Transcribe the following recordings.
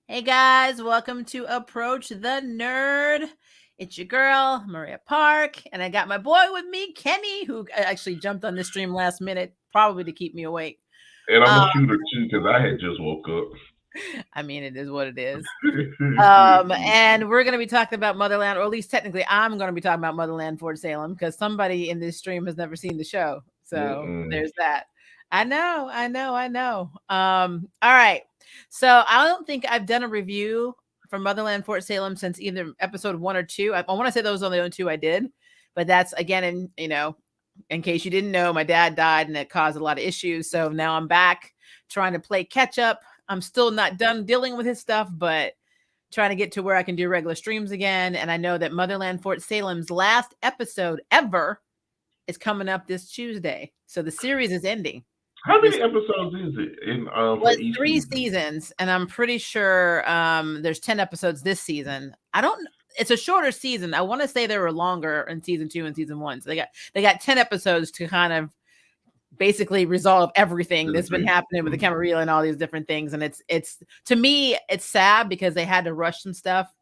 Hey guys, welcome to Approach the Nerd. It's your girl, Maria Park, and I got my boy with me, Kenny, who actually jumped on the stream last minute, probably to keep me awake. And I'm a Um, shooter too, because I had just woke up. I mean, it is what it is. And we're going to be talking about Motherland, or at least technically, I'm going to be talking about Motherland Fort Salem because somebody in this stream has never seen the show. So Mm-mm. there's that. I know. All right. So I don't think I've done a review for Motherland Fort Salem since either episode 1 or 2. I want to say those are the only 2 I did, but that's again, in case you didn't know, my dad died and it caused a lot of issues. So now I'm back trying to play catch up. I'm still not done dealing with his stuff, but trying to get to where I can do regular streams again. And I know that Motherland Fort Salem's last episode ever is coming up this Tuesday. So the series is ending. How This many episodes is it in for was each 3 season? seasons, and I'm pretty sure there's 10 episodes this season. I don't It's a shorter season. I want to say they were longer in season 2 and season 1. So they got 10 episodes to kind of basically resolve everything that's been happening with the Camarilla and all these different things. And it's to me, it's sad because they had to rush some stuff.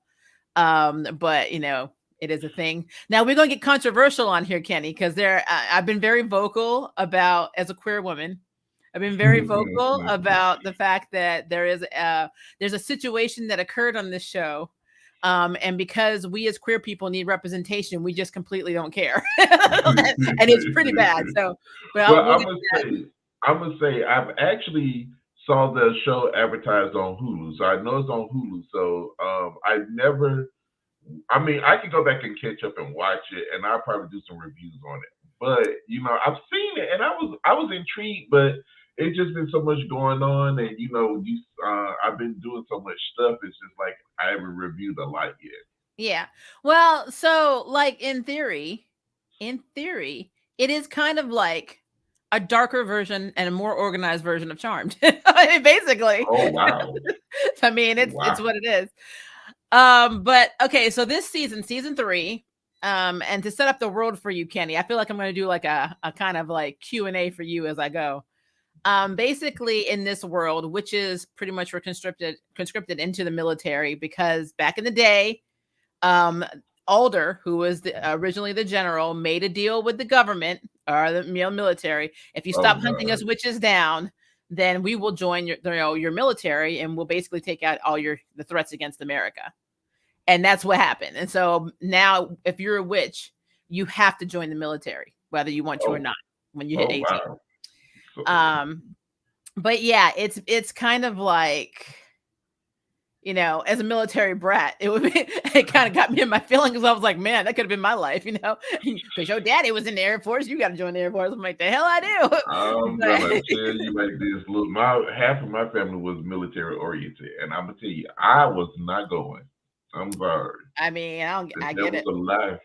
But it is a thing. Now we're gonna get controversial on here, Kenny, because I've been very vocal about, as a queer woman, I've been very vocal about the fact that there's a situation that occurred on this show. And because we as queer people need representation, we just completely don't care. And it's pretty bad. So, Well, we'll get to that. I'm gonna say I've actually saw the show advertised on Hulu, so I know it's on Hulu. So I never. I mean, I could go back and catch up and watch it, and I'll probably do some reviews on it. But I've seen it, and I was intrigued, but it's just been so much going on, and I've been doing so much stuff. It's just like I haven't reviewed a lot yet. Yeah. Well, so like in theory, it is kind of like a darker version and a more organized version of Charmed. I mean, basically. Oh wow, I mean, it's wow. what it is. But okay, so this season 3, and to set up the world for you, Kenny, I feel like I'm going to do like a kind of like Q&A for you as I go. Basically in this world, witches pretty much were conscripted into the military because back in the day, um, Alder, who was originally the general, made a deal with the government or the military. If you Oh stop hunting god. us witches down, then we will join your military, and we'll basically take out all the threats against America. And that's what happened. And so now, if you're a witch, you have to join the military, whether you want to or Oh not, when you hit oh 18. wow. So Um, but yeah, it's kind of like, as a military brat, it kind of got me in my feelings. I was like, man, that could have been my life, because your daddy was in the Air Force. You got to join the Air Force. I'm like, the hell I do. I'm gonna tell you like this. Look, my half of my family was military oriented, and I'm gonna tell you, I was not going. I'm sorry. I mean, I That get was it. a lie.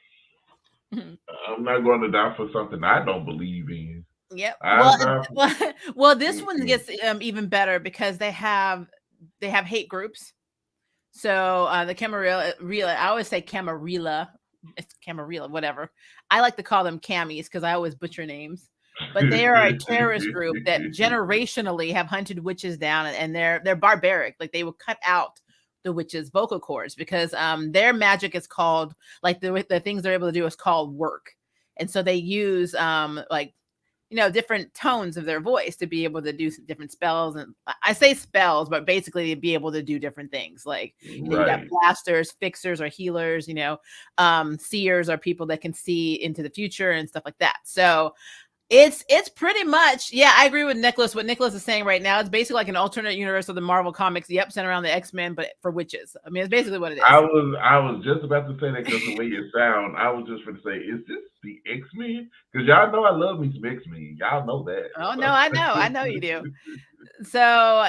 I'm not going to die for something I don't believe in. Yep. I die for. Well, this one Mm-mm. gets even better because they have hate groups. So the Camarilla, I always say Camarilla. It's Camarilla, whatever. I like to call them Cammies because I always butcher names. But they are a terrorist group that generationally have hunted witches down, and they're barbaric. Like, they will cut out the witches' vocal cords because their magic is called, like, the things they're able to do is called work, and so they use like, different tones of their voice to be able to do different spells. And I say spells, but basically to be able to do different things. Like, you got Right. blasters, fixers, or healers. Seers are people that can see into the future and stuff like that. So it's pretty much, yeah, I agree with Nicholas. What Nicholas is saying right now, it's basically like an alternate universe of the Marvel comics. Yep, centered around the X-Men, but for witches. I mean, it's basically what it I is. was I was just about to say that because the way it sound, I was just going to say, is this the X Men? Because y'all know I love me some X Men. Y'all know that. Oh no, So. I know you do. So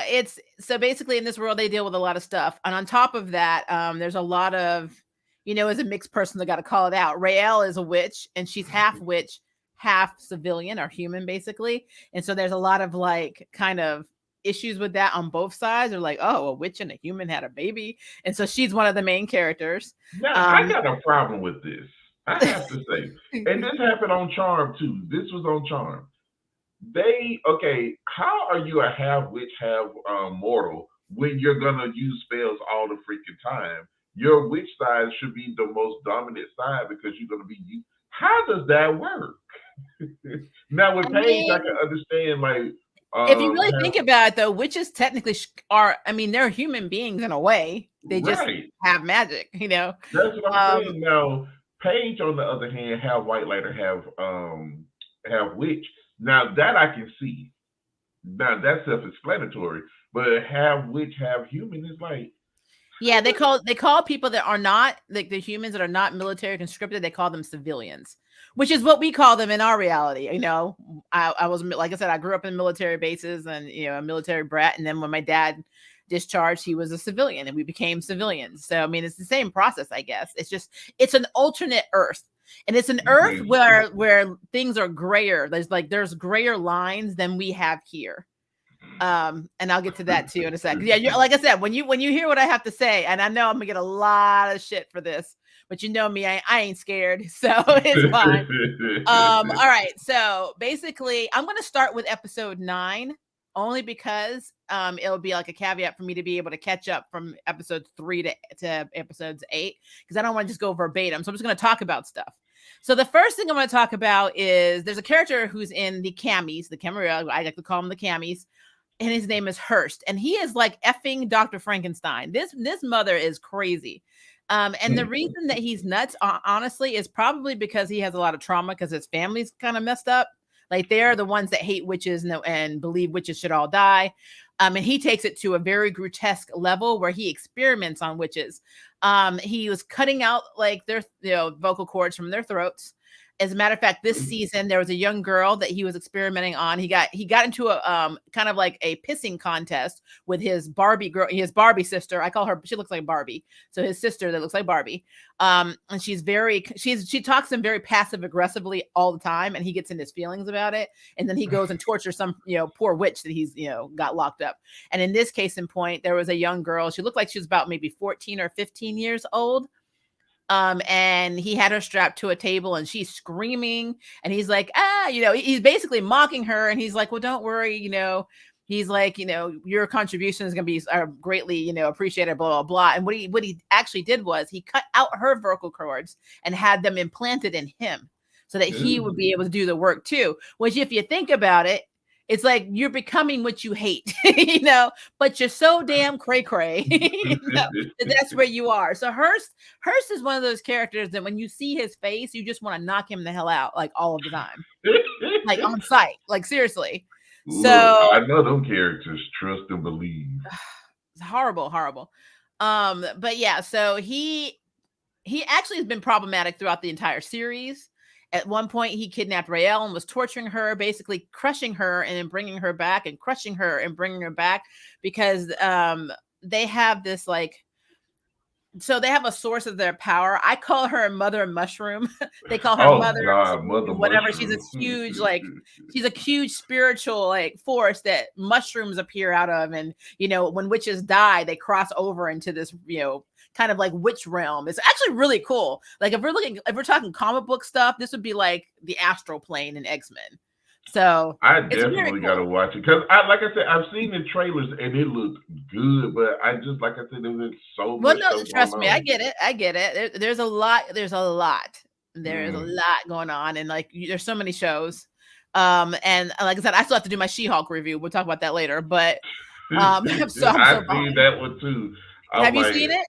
basically in this world they deal with a lot of stuff, and on top of that, there's a lot of, as a mixed person, they got to call it out. Raelle is a witch, and she's half witch, half civilian or human, basically. And so there's a lot of like kind of issues with that on both sides. They're like, oh, a witch and a human had a baby, and so she's one of the main characters. Now I um got a problem with this. I have to say, and this happened on Charm too. This was on Charm. They okay. How are you a half witch, half mortal? when you're gonna use spells all the freaking time. Your witch side should be the most dominant side because you're gonna be you. How does that work? Now with I Paige, I mean, can understand like if you really have, think about it, though, witches technically are. I mean, they're human beings in a way. They just right. have magic, you know. That's what I'm Um, saying. Now Paige, on the other hand, have White Lighter, have Witch. Now that I can see. Now that's self-explanatory. But have Witch, have Human is like Yeah, they call people that are not like the humans that are not military conscripted. They call them civilians, which is what we call them in our reality. You know, I was like I said, I grew up in military bases and a military brat. And then when my dad discharged, he was a civilian, and we became civilians. So I mean, it's the same process, I guess. It's an alternate Earth. And it's an Earth where things are grayer. There's grayer lines than we have here. And I'll get to that too in a second. Yeah, like I said, when you hear what I have to say, and I know I'm gonna get a lot of shit for this, but you know me, I ain't scared, so it's fine. All right, so basically, I'm gonna start with episode 9, only because it'll be like a caveat for me to be able to catch up from episodes 3 to episodes 8, because I don't want to just go verbatim. So I'm just gonna talk about stuff. So the first thing I'm going to talk about is there's a character who's in the Camis, the Camarilla. I like to call them the Camis. And his name is Hurst, and he is like effing Dr. Frankenstein. This mother is crazy. And the reason that he's nuts, honestly, is probably because he has a lot of trauma because his family's kind of messed up. Like they're the ones that hate witches and believe witches should all die. And he takes it to a very grotesque level where he experiments on witches. He was cutting out like their vocal cords from their throats. As a matter of fact, this season there was a young girl that he was experimenting on. He got into a kind of like a pissing contest with his Barbie Barbie sister. I call her, she looks like Barbie. So his sister that looks like Barbie. And she talks to him very passive aggressively all the time, and he gets in his feelings about it. And then he goes and tortures some poor witch that he's got locked up. And in this case in point, there was a young girl. She looked like she was about maybe 14 or 15 years old. And he had her strapped to a table, and she's screaming, and he's like, he's basically mocking her. And he's like, well, don't worry. He's like, your contribution is going to be greatly, appreciated, blah, blah, blah. And what he actually did was he cut out her vocal cords and had them implanted in him so that he would be able to do the work too, which if you think about it, it's like you're becoming what you hate, but you're so damn cray-cray. That's where you are. So Hurst is one of those characters that when you see his face, you just want to knock him the hell out, like all of the time, like on sight, like seriously. Look, so I know them characters, trust and believe. It's horrible. But yeah, so he actually has been problematic throughout the entire series. At one point, he kidnapped Raelle and was torturing her, basically crushing her and then bringing her back, and crushing her and bringing her back, because they have this so they have a source of their power. I call her Mother Mushroom. They call her Mother whatever. Mushroom. She's this huge, she's a huge spiritual force that mushrooms appear out of. And when witches die, they cross over into this kind of like witch realm. It's actually really cool. Like if we're talking comic book stuff, this would be like the astral plane in X-Men. So I definitely got to watch it because like I said, I've seen the trailers and it looked good, but I just, like I said, there's so much. Well, no, trust me, I get it. There's a lot going on, and there's so many shows. And like I said, I still have to do my She-Hulk review. We'll talk about that later. But I've seen that one too. Have you seen it?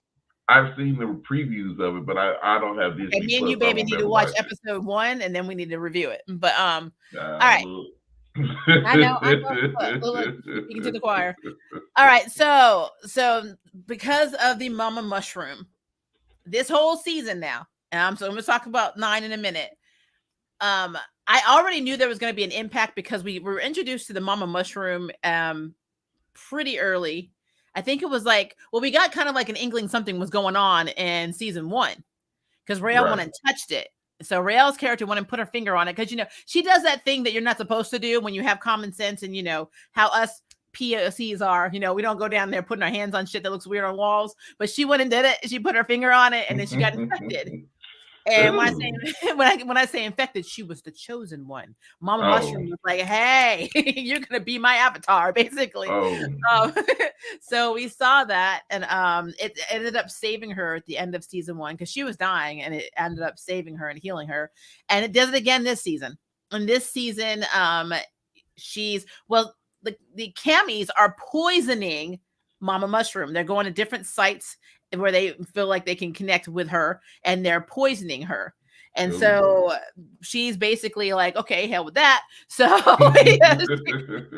I've seen the previews of it, but I don't have Disney. And me and you, baby, need to watch episode 1, and then we need to review it. But all right. I know. Speaking to the choir. All right, so because of the Mama Mushroom, this whole season now, and I'm going to talk about 9 in a minute. I already knew there was going to be an impact because we were introduced to the Mama Mushroom pretty early. I think it was we got kind of like an inkling something was going on in season 1 because Raelle went and touched it. So Raelle's character went and put her finger on it because, she does that thing that you're not supposed to do when you have common sense and, how us POCs are, we don't go down there putting our hands on shit that looks weird on walls. But she went and did it. She put her finger on it and then she got infected. And when I Ooh. say when I say infected, she was the chosen one. Mama Oh. Mushroom was like, "Hey, you're gonna be my avatar," basically. Oh. Um, so we saw that, and it ended up saving her at the end of season 1 because she was dying, and it ended up saving her and healing her. And it does it again this season. And this season, she's well, the camis are poisoning Mama Mushroom. They're going to different sites where they feel like they can connect with her, and they're poisoning her. And Ooh. so she's basically like, okay, hell with that. So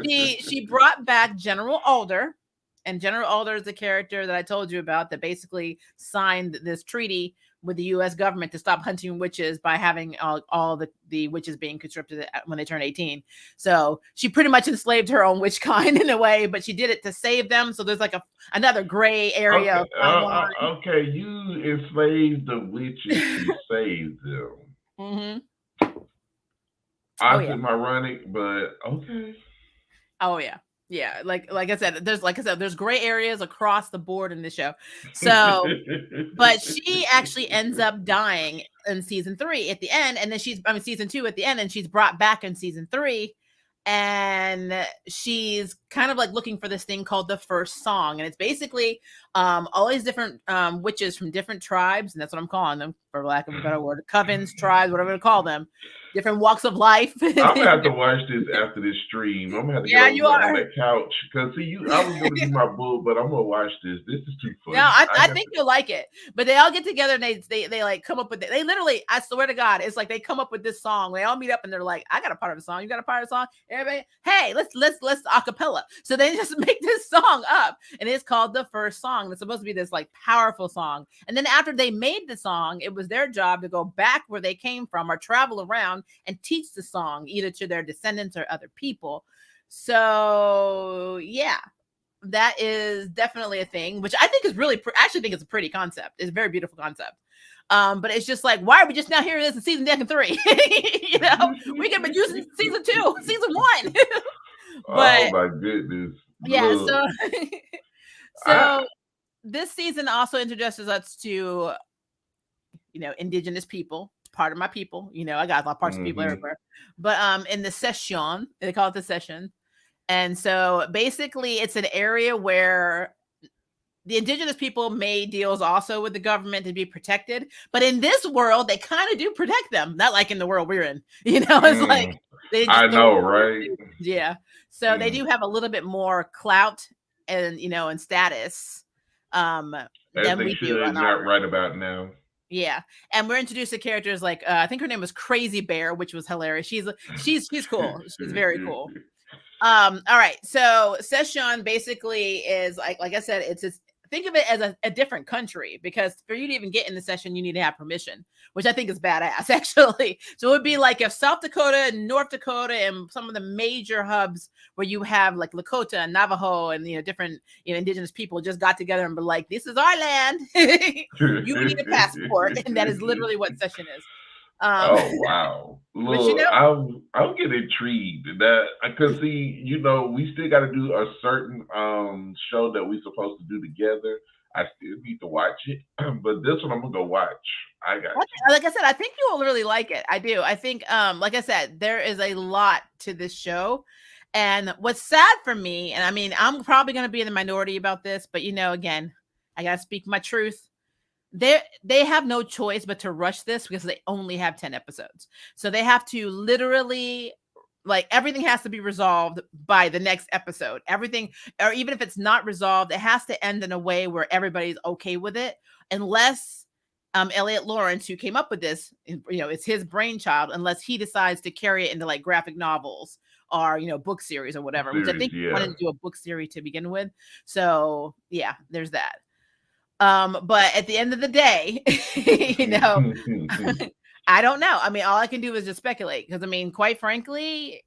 she brought back General Alder, and General Alder is the character that I told you about that basically signed this treaty with the U.S. government to stop hunting witches by having all the witches being conscripted when they turn 18. So she pretty much enslaved her own witch kind in a way, but she did it to save them. So there's like another gray area Okay, of timeline. okay, you enslaved the witches to save them. Mm-hmm. Oh yeah. Ironic, but okay. Oh yeah. Yeah, like I said, there's gray areas across the board in this show. So, but she actually ends up dying in season 3 at the end, and then season 2 at the end, and she's brought back in season 3, and she's kind of like looking for this thing called the first song, and it's basically all these different witches from different tribes, and that's what I'm calling them, for lack of a better word, covens, tribes, whatever to call them, different walks of life. I'm gonna have to watch this after this stream. I'm gonna have to get you over are on that couch because I was gonna do my book, but I'm gonna watch this. This is too funny. No, I think you'll like it. But they all get together and they like come up with it. They literally, I swear to God, it's like they come up with this song. They all meet up and they're like, I got a part of the song. You got a part of the song? Everybody, hey, let's acapella. So they just make this song up, and it's called The First Song. It's supposed to be this like powerful song. And then after they made the song, it was their job to go back where they came from or travel around and teach the song either to their descendants or other people. So yeah, that is definitely a thing, which I think is really, actually think it's a pretty concept. It's a very beautiful concept. But it's just like, why are we just now hearing this in season 3? You know, we could have been using season 2, season 1. But, oh my goodness. Yeah, Look, so this season also introduces us to, indigenous people, part of my people. I got a lot of parts of people everywhere. But in the session, they call it the session. And so basically it's an area where the indigenous people made deals also with the government to be protected. But in this world, they kind of do protect them. Not like in the world we're in. It's like they just I know, right? Yeah. So they do have a little bit more clout and and status than we do. Not right about now. Yeah, and we're introduced to characters like I think her name was Crazy Bear, which was hilarious. She's cool. She's very cool. All right. So Session basically is like I said, think of it as a different country, because for you to even get in the session, you need to have permission, which I think is badass, actually. So it would be like if South Dakota and North Dakota and some of the major hubs where you have like Lakota and Navajo and different indigenous people just got together and be like, this is our land. You need a passport, and that is literally what Session is. Oh wow! Look, I'm getting intrigued that because we still got to do a certain show that we're supposed to do together. I still need to watch it, but this one I'm gonna go watch. I got you. Like I said, I think you will really like it. I do. I think, like I said, there is a lot to this show. And what's sad for me, and I mean, I'm probably going to be in the minority about this, but again, I got to speak my truth. They have no choice but to rush this because they only have 10 episodes. So they have to literally, like, everything has to be resolved by the next episode. Everything, or even if it's not resolved, it has to end in a way where everybody's okay with it, unless Elliot Lawrence, who came up with this, it's his brainchild, unless he decides to carry it into like graphic novels or book series or whatever, which I think he wanted to do a book series to begin with. So yeah, there's that. But at the end of the day, I don't know. I mean, all I can do is just speculate, because I mean, quite frankly,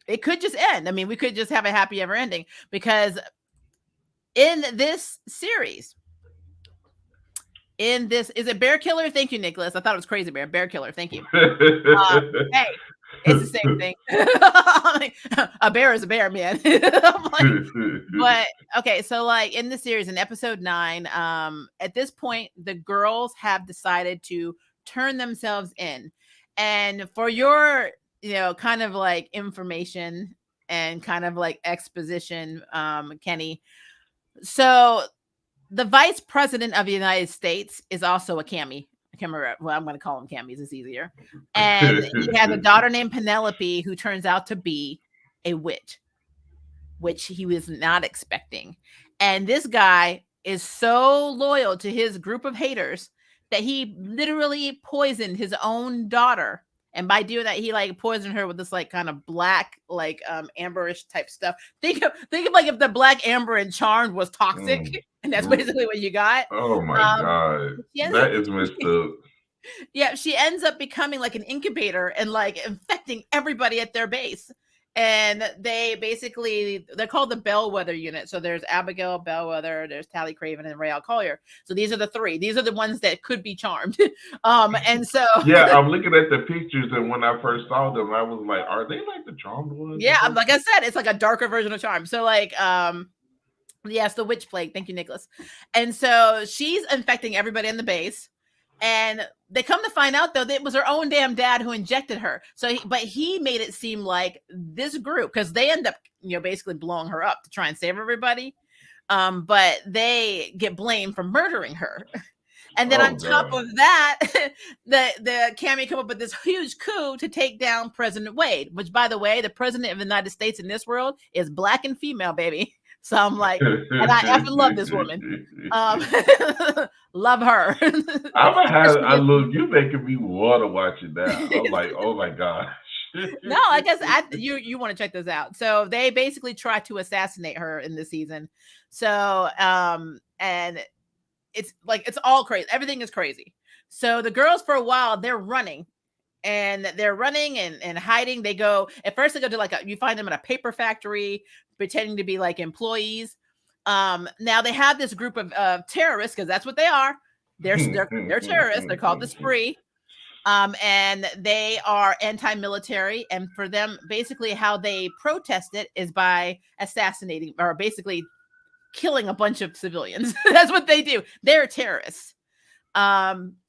it could just end. I mean, we could just have a happy ever ending, because in this series, is it Bear Killer? Thank you, Nicholas. I thought it was Crazy Bear. Bear Killer. Thank you. Hey, it's the same thing. A bear is a bear, man. But okay, so like in the series, in episode 9, at this point, the girls have decided to turn themselves in. And for your, kind of like information and kind of like exposition, Kenny. So the vice president of the United States is also a Cammy. I can't remember. Well, I'm going to call him Cammies. It's easier. And he has a daughter named Penelope who turns out to be a witch, which he was not expecting. And this guy is so loyal to his group of haters that he literally poisoned his own daughter. And by doing that, he like poisoned her with this like kind of black, like amberish type stuff. Think of like if the black amber in Charmed was toxic, and that's basically what you got. Oh my god, that is messed up. Yeah, she ends up becoming like an incubator and like infecting everybody at their base. And they're called the Bellwether unit. So there's Abigail Bellwether, there's Tally Craven, and Raelle Collier. So these are the three. These are the ones that could be charmed. And so yeah, I'm looking at the pictures, and when I first saw them, I was like, "Are they like the charmed ones?" Yeah, like I said, it's like a darker version of Charmed. So like, yes, the witch plague. Thank you, Nicholas. And so she's infecting everybody in the base. And they come to find out, though, that it was her own damn dad who injected her. But he made it seem like this group, because they end up, basically blowing her up to try and save everybody. But they get blamed for murdering her. And then on top of that, the Cammy come up with this huge coup to take down President Wade, which, by the way, the president of the United States in this world is black and female, baby. So I'm like, and I effing love this woman. Love her. I love you making me want to watch it now. I'm like, oh my gosh. No, I guess you want to check this out. So they basically try to assassinate her in this season. So and it's like it's all crazy. Everything is crazy. So the girls for a while they're running. And they're running and hiding. They go to like you find them in a paper factory, pretending to be like employees. Now they have this group of terrorists, because that's what they are. They're terrorists. They're called the Spree. And they are anti-military. And for them, basically how they protest it is by assassinating or basically killing a bunch of civilians. That's what they do. They're terrorists.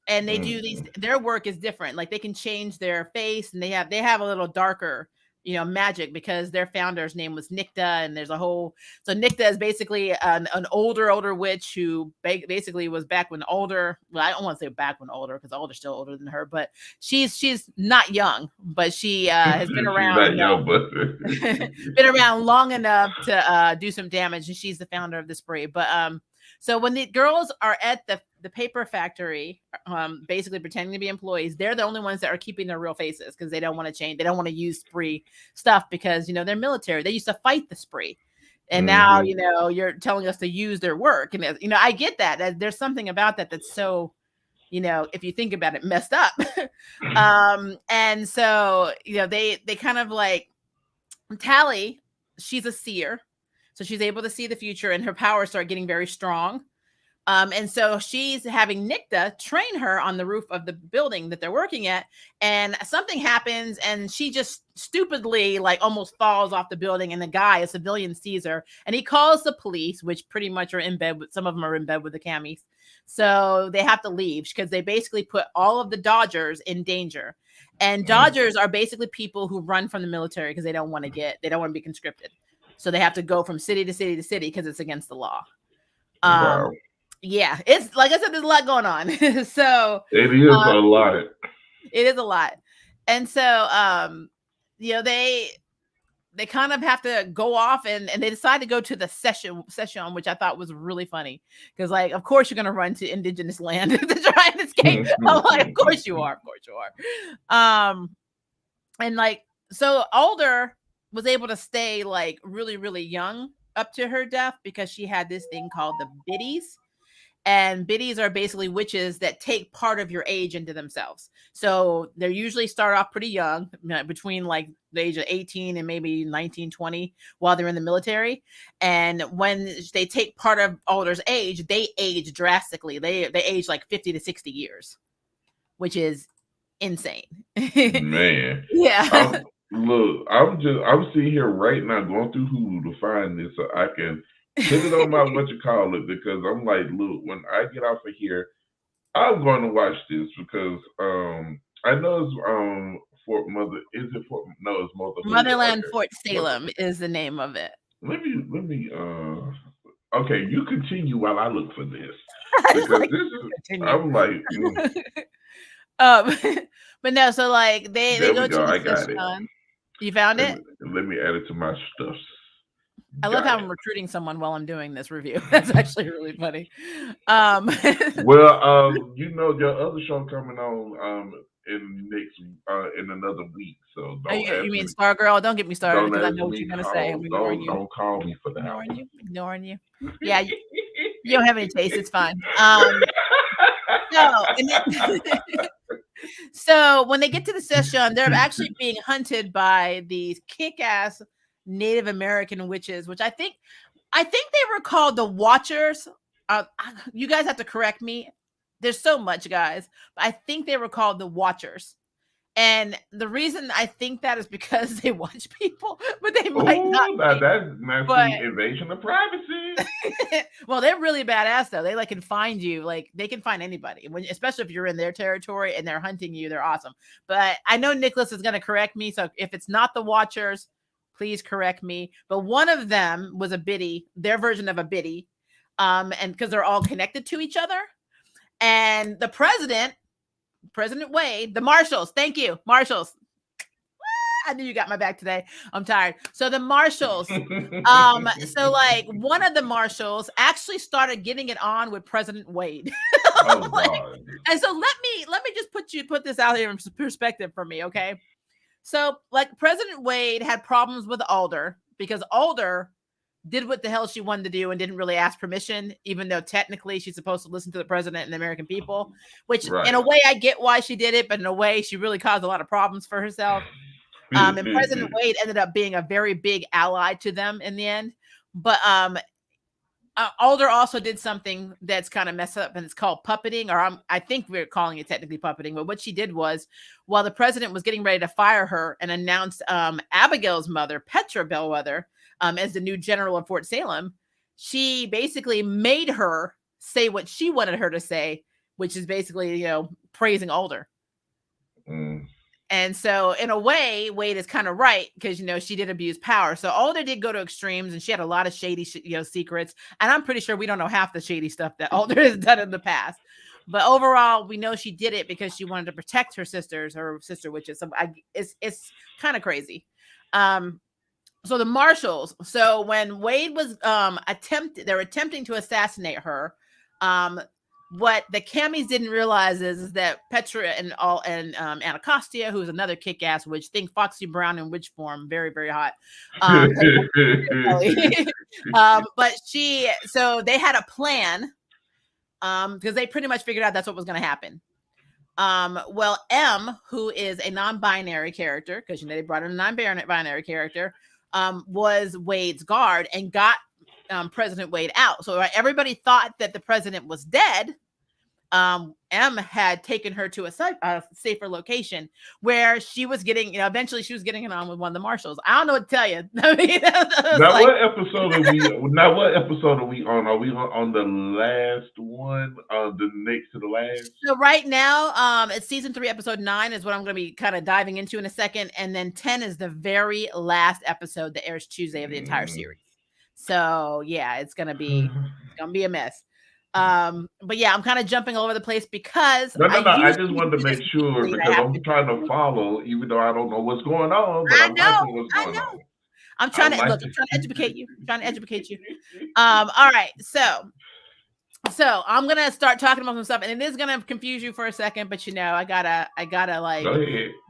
And they do their work is different. Like they can change their face, and they have a little darker, magic, because their founder's name was Nicta, and there's so Nicta is basically an older witch who basically was back when older. Well, I don't want to say back when older, because Alder's still older than her, but she's not young, but she has been around. Been around long enough to do some damage, and she's the founder of the Spree. But so when the girls are at the paper factory, basically pretending to be employees, they're the only ones that are keeping their real faces, because they don't want to change. They don't want to use Spree stuff, because they're military. They used to fight the Spree, and now you're telling us to use their work. And I get that. There's something about that that's so, if you think about it, messed up. And so they kind of like Tally. She's a seer, so she's able to see the future, and her powers start getting very strong. And so she's having Nicta train her on the roof of the building that they're working at, and something happens, and she just stupidly like almost falls off the building, and a civilian, sees her, and he calls the police, which pretty much are in bed with, some of them are in bed with the Cammies. So they have to leave, because they basically put all of the Dodgers in danger. And Dodgers are basically people who run from the military because they don't want to be conscripted. So they have to go from city to city to city because it's against the law. Wow. Yeah, it's like I said, there's a lot going on. So it is a lot. It is a lot. And so they kind of have to go off, and they decide to go to the session, which I thought was really funny, because like, of course you're gonna run to indigenous land to try and escape. I'm like, of course you are. And like, so Alder was able to stay like really, really young up to her death, because she had this thing called the biddies. And biddies are basically witches that take part of your age into themselves. So they usually start off pretty young, between like the age of 18 and maybe 19, 20, while they're in the military. And when they take part of Alder's age, they age drastically. They age like 50 to 60 years, which is insane. Man. Yeah. I'm sitting here right now going through Hulu to find this so I can put it on my because I'm like, look, when I get off of here, I'm going to watch this because I know it's Fort Mother. Is it Fort? No, it's Motherhood. Motherland Okay, Fort Mother. Salem is the name of it. Let me. Okay, you continue while I look for this I just because like this is. continue. I'm like, um, but no, so like they there we go to go. the I got it. session. You found Let it? me, let me add it to my stuff. I love Got how it. I'm recruiting someone while I'm doing this review. That's actually really funny. Um, Well, your other show coming on in another week, so don't you ask mean me. Stargirl? Don't get me started Don't because I ask know what me. you're gonna say. I'm Call. ignoring Don't you. don't call me for that Ignoring one. you. Ignoring you. Yeah, you don't have any taste. It's fine. So and then so when they get to the session, they're actually being hunted by these kick-ass Native American witches, which I think they were called the Watchers. You guys have to correct me. There's so much, guys, but I think they were called the Watchers. And the reason I think that is because they watch people, but they might not Oh, now be. that's But the invasion of privacy. well, they're really badass though. They like can find you, like they can find anybody. Especially if you're in their territory and they're hunting you, they're awesome. But I know Nicholas is going to correct me, so if it's not the Watchers, please correct me. But one of them was a biddy, their version of a biddy, and because they're all connected to each other. And the President Wade, the Marshals, thank you, Marshals. I knew you got my back today. I'm tired. So the Marshals, so like one of the Marshals actually started getting it on with President Wade. Oh Like, God. and so let me just put this out here in perspective for me, okay? So like President Wade had problems with Alder because Alder did what the hell she wanted to do and didn't really ask permission, even though technically she's supposed to listen to the president and the American people, which in a Right. way I get why she did it, but in a way she really caused a lot of problems for herself. And President Wade ended up being a very big ally to them in the end. But Alder also did something that's kind of messed up, and it's called puppeting, or I think we're calling it technically puppeting. But what she did was, while the president was getting ready to fire her and announced Abigail's mother, Petra Bellwether, as the new general of Fort Salem, she basically made her say what she wanted her to say, which is basically, praising Alder. Mm. And so, in a way, Wade is kind of right because she did abuse power. So Alder did go to extremes, and she had a lot of shady, secrets. And I'm pretty sure we don't know half the shady stuff that Alder has done in the past. But overall, we know she did it because she wanted to protect her sisters, her sister witches. So it's kind of crazy. So the Marshals. So when Wade was they're attempting to assassinate her. What the Camis didn't realize is that Petra and Anacostia, who's another kick-ass witch, think Foxy Brown in witch form, very, very hot. But so they had a plan because they pretty much figured out that's what was going to happen. Well, M, who is a non-binary character, because they brought in a non-binary character, was Wade's guard and got President Wade out. So everybody thought that the president was dead. M had taken her to a safer location where she was getting, eventually she was getting it on with one of the Marshals. I don't know what to tell you. I mean, what episode are we? Now, what episode are we on? Are we on the last one? The next to the last? So right now, it's season 3, episode 9 is what I'm going to be kind of diving into in a second, and then 10 is the very last episode that airs Tuesday of the entire series. So yeah, it's gonna be a mess. But yeah, I'm kind of jumping all over the place because no. I just wanted to make sure because I'm trying to follow, even though I don't know what's going on. But I'm liking what's going on. I'm trying to educate you. All right, so I'm gonna start talking about some stuff, and it is gonna confuse you for a second, but I gotta like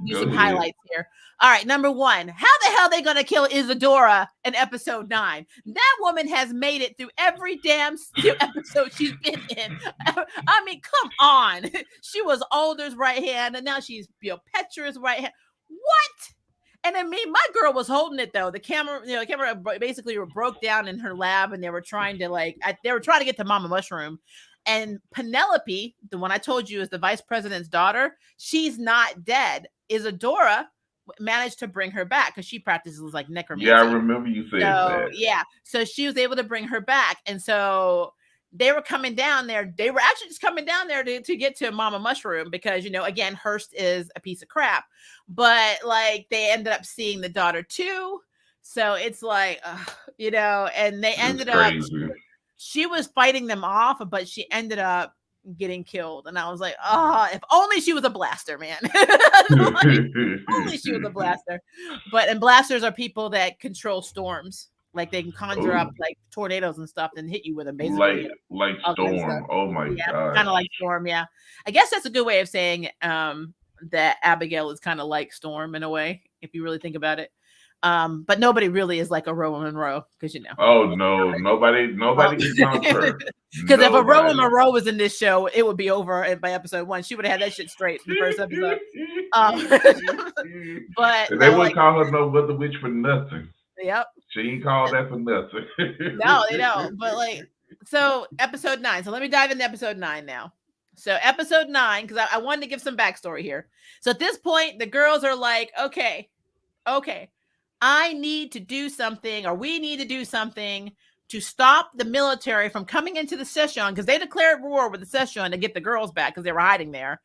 do some highlights here. All right, number 1, how the hell are they gonna kill Isadora in episode 9? That woman has made it through every damn episode she's been in. I mean, come on. She was Alder's right hand, and now she's Petra's right hand. What? And I mean, my girl was holding it though. The camera basically broke down in her lab, and they were trying to get to Mama Mushroom. And Penelope, the one I told you is the vice president's daughter, she's not dead. Isadora managed to bring her back because she practices like necromancy. Yeah, I remember you saying that. Yeah, so she was able to bring her back, and so they were coming down there. They were actually just coming down there to get to Mama Mushroom because, again, Hearst is a piece of crap. But like they ended up seeing the daughter too. So it's like, and they ended up, she was fighting them off, but she ended up getting killed. And I was like, if only she was a blaster, man. Only she was a blaster. And blasters are people that control storms. Like they can conjure up like tornadoes and stuff and hit you with them, basically. Like Storm. Oh my god. Kind of like Storm, yeah. I guess that's a good way of saying that Abigail is kind of like Storm in a way, if you really think about it. But nobody really is like a Rowan Monroe, because Oh no, nobody can count her. Because if a Rowan Monroe was in this show, it would be over by episode 1. She would have had that shit straight in the first episode. But they wouldn't call her no Weather Witch for nothing. Yep. She ain't called that for nothing. No, they don't. But so episode 9. So let me dive into episode 9 now. So episode 9, because I wanted to give some backstory here. So at this point, the girls are like, okay, I need to do something, or we need to do something to stop the military from coming into the session, because they declared war with the session to get the girls back because they were hiding there,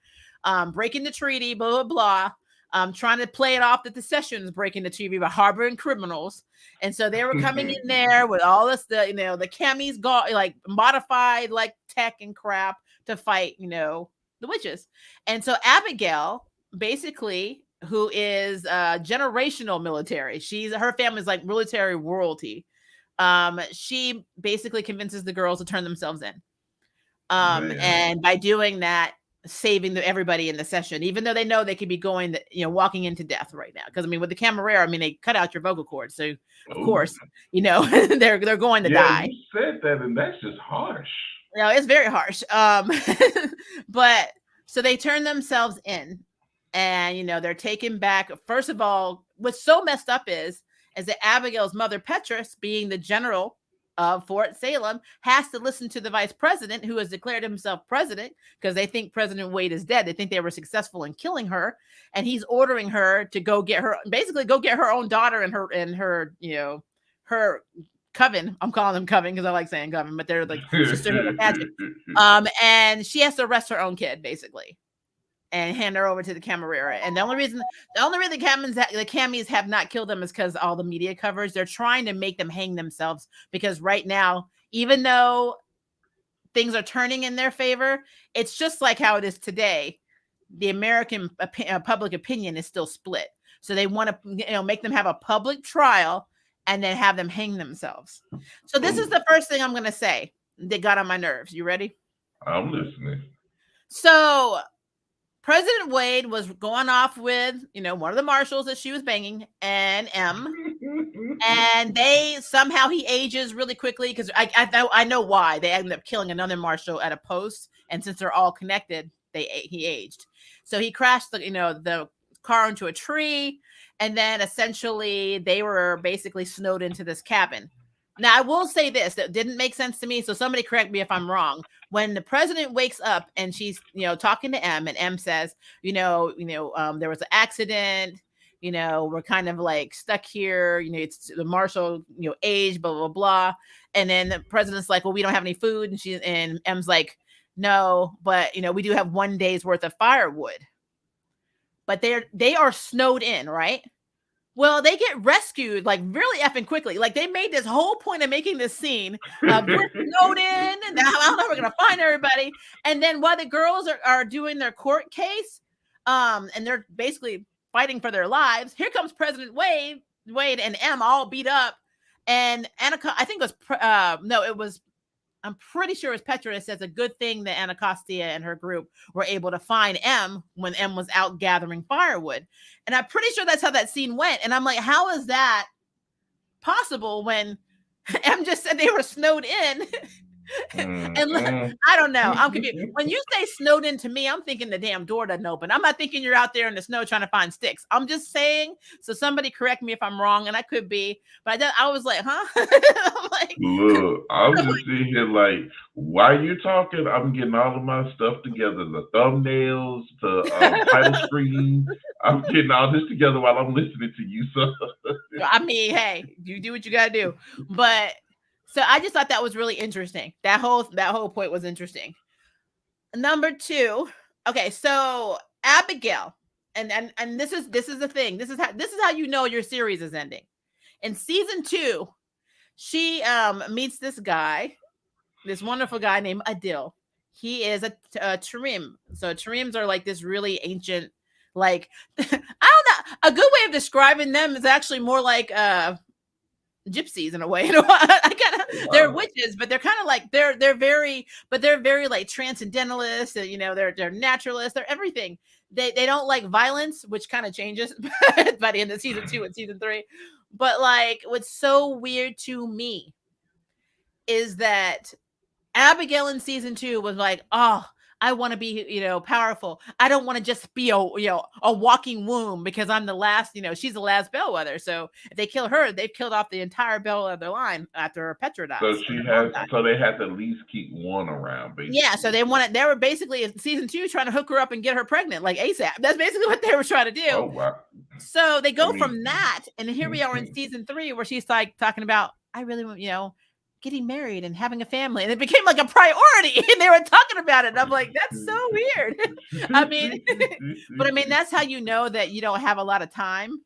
breaking the treaty, blah, blah, blah, trying to play it off that the session is breaking the treaty by harboring criminals. And so they were coming in there with all this, the camis got like modified like tech and crap to fight, the witches. And so Abigail, basically, who is generational military, her family's like military royalty. She basically convinces the girls to turn themselves in. And by doing that, saving everybody in the session, even though they know they could be going, walking into death right now. Because with the Camarera, they cut out your vocal cords, so of course, they're going to die. You said that, and that's just harsh. It's very harsh. But so they turn themselves in, and they're taken back. First of all, what's so messed up is that Abigail's mother, Petrus, being the general of Fort Salem, has to listen to the vice president, who has declared himself president, because they think President Wade is dead. They think they were successful in killing her, and he's ordering her to go get her own daughter and her coven. I'm calling them coven because I like saying coven, but they're like sisterhood of magic. And she has to arrest her own kid, basically, and hand her over to the Camarera. And the only reason the camis have not killed them is because all the media coverage. They're trying to make them hang themselves, because right now, even though things are turning in their favor, it's just like how it is today. The American public opinion is still split. So they want to, make them have a public trial and then have them hang themselves. So this is the first thing I'm going to say that got on my nerves. You ready? I'm listening. So President Wade was going off with, one of the marshals that she was banging, and and he ages really quickly, because I know why. They ended up killing another marshal at a post, and since they're all connected, he aged. So he crashed the car into a tree, and then essentially they were basically snowed into this cabin. Now, I will say this, that didn't make sense to me, so somebody correct me if I'm wrong. When the president wakes up and she's, talking to M, and M says, there was an accident, we're kind of like stuck here, it's the marshal, age, blah, blah, blah. And then the president's like, well, we don't have any food. And M's like, no, but, we do have 1 day's worth of firewood. But they are snowed in, right? Well, they get rescued like really effing quickly. Like they made this whole point of making this scene. We're snowed in, and now I don't know, we're gonna find everybody. And then while the girls are doing their court case, and they're basically fighting for their lives, here comes President Wade and M all beat up. And Anacostia, I think it was I'm pretty sure it's Petra says a good thing that Anacostia and her group were able to find M when M was out gathering firewood. And I'm pretty sure that's how that scene went. And I'm like, how is that possible when M just said they were snowed in? And I don't know. I'm confused. When you say snowed in to me, I'm thinking the damn door doesn't open. I'm not thinking you're out there in the snow trying to find sticks. I'm just saying. So somebody correct me if I'm wrong, and I could be. But I was like, huh? I'm like, look, I'm just sitting here like, while you talking, I'm getting all of my stuff together, the thumbnails, the title screen. I'm getting all this together while I'm listening to you. So I mean, hey, you do what you gotta do. But So I just thought that was really interesting. That whole point was interesting. Number two, okay, so Abigail, and this is the thing. This is how you know your series is ending. In season 2, she meets this guy, this wonderful guy named Adil. He is a Tarim. So Tarims are like this really ancient, like I don't know. A good way of describing them is actually more like gypsies in a way. They're Wow. witches, but they're kind of like they're very like transcendentalists. They're naturalists. They're everything. They don't like violence, which kind of changes by the end of season 2 and season 3. But like, what's so weird to me is that Abigail in season 2 was like, oh, I want to be, powerful. I don't want to just be a walking womb because I'm the last, she's the last bellwether. So if they kill her, they've killed off the entire bellwether line after Petra So dies. Or she her mom has. dies. So they had to at least keep one around, Yeah, so basically. they were basically in season 2 trying to hook her up and get her pregnant, like ASAP. That's basically what they were trying to do. Oh wow. So they I go mean, from that, and here we are in season 3, where she's like talking about, I really want, getting married and having a family, and it became like a priority, and they were talking about it. And I'm like, that's so weird. I mean, but I mean, that's how you know that you don't have a lot of time.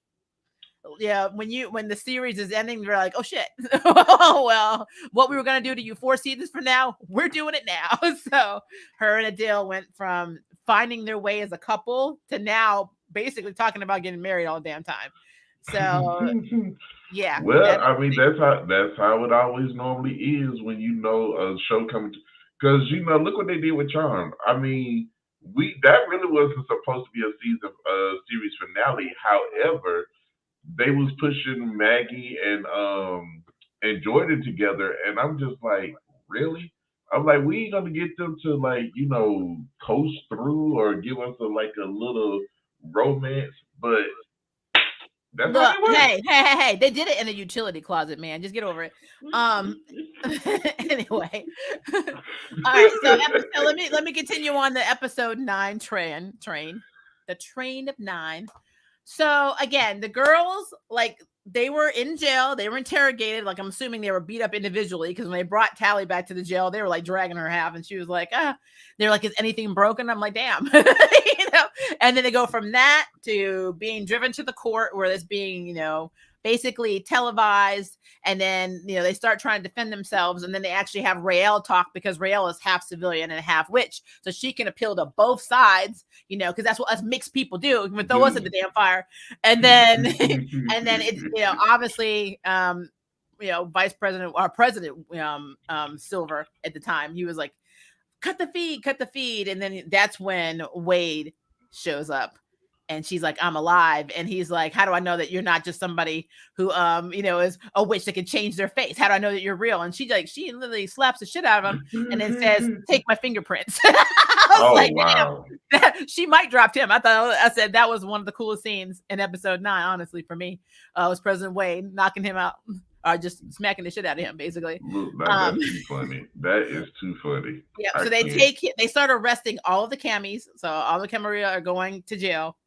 Yeah, when the series is ending, they're like, oh shit. Oh well, what we were gonna do to you 4 seasons from now, we're doing it now. So her and Adele went from finding their way as a couple to now basically talking about getting married all the damn time. So yeah, well, that I mean that's how it always normally is when you know a show coming. Because look what they did with Charm. I mean, we that really wasn't supposed to be a series finale. However, they was pushing Maggie and Jordan together, and I'm just like, really? I'm like, we ain't gonna get them to like coast through or give us a little romance, but that's how look, they work. hey, they did it in a utility closet, man. Just get over it. Um anyway. All right, so let me continue on the episode 9 train. The train of 9. So again, the girls, like, they were in jail, they were interrogated. Like, I'm assuming they were beat up individually, because when they brought Tally back to the jail, they were like dragging her half, and she was like, they're like, is anything broken? I'm like, damn. And then they go from that to being driven to the court, where it's being, basically televised. And then, they start trying to defend themselves. And then they actually have Raelle talk, because Raelle is half civilian and half witch. So she can appeal to both sides, because that's what us mixed people do. Even throw us in the damn fire. And then, and then it's, obviously, Vice President or President Silver at the time, he was like, cut the feed. And then that's when Wade shows up. And she's like, I'm alive. And he's like, how do I know that you're not just somebody who, is a witch that can change their face? How do I know that you're real? And she literally slaps the shit out of him and then says, take my fingerprints. I was Oh like, wow. damn, she might dropped him. I said that was one of the coolest scenes in episode 9, honestly, for me. Was President Wade knocking him out, or just smacking the shit out of him, basically. Look, Um, that's too funny. That is too funny. yeah, I so they can't. they start arresting all of the camis. So all the Camarilla are going to jail,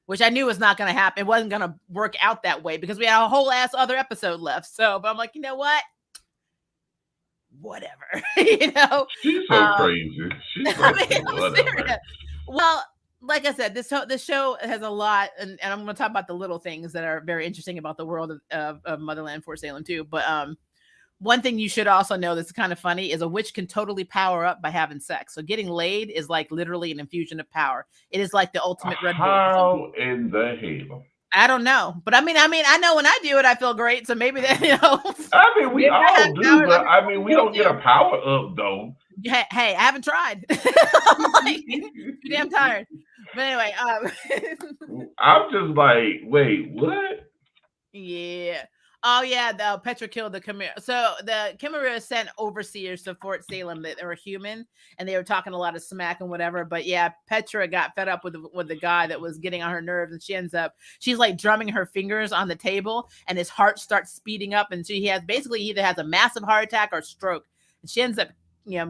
which I knew was not going to happen. It wasn't going to work out that way, because we had a whole ass other episode left. So, but I'm like, you know what? Whatever. She's so crazy. She's I so mean, I'm whatever. serious. Well, like I said, this show has a lot, and I'm going to talk about the little things that are very interesting about the world of Motherland for Salem too. But one thing you should also know that's kind of funny is a witch can totally power up by having sex. So getting laid is like literally an infusion of power. It is like the ultimate Red Bull for some people. How in the hell? I don't know, but I mean, I know when I do it, I feel great. So maybe that, I mean, we maybe I have all do, powers but other I mean, people we feel don't get too. a power up though. Hey, I haven't tried. I'm like, too damn tired. But anyway, I'm just like, wait, what? yeah. Oh yeah, the Petra killed the Chimera. So the Chimera sent overseers to Fort Salem that were human, and they were talking a lot of smack and whatever. But yeah, Petra got fed up with the guy that was getting on her nerves, and she's like drumming her fingers on the table, and his heart starts speeding up, and he either has a massive heart attack or stroke, and she ends up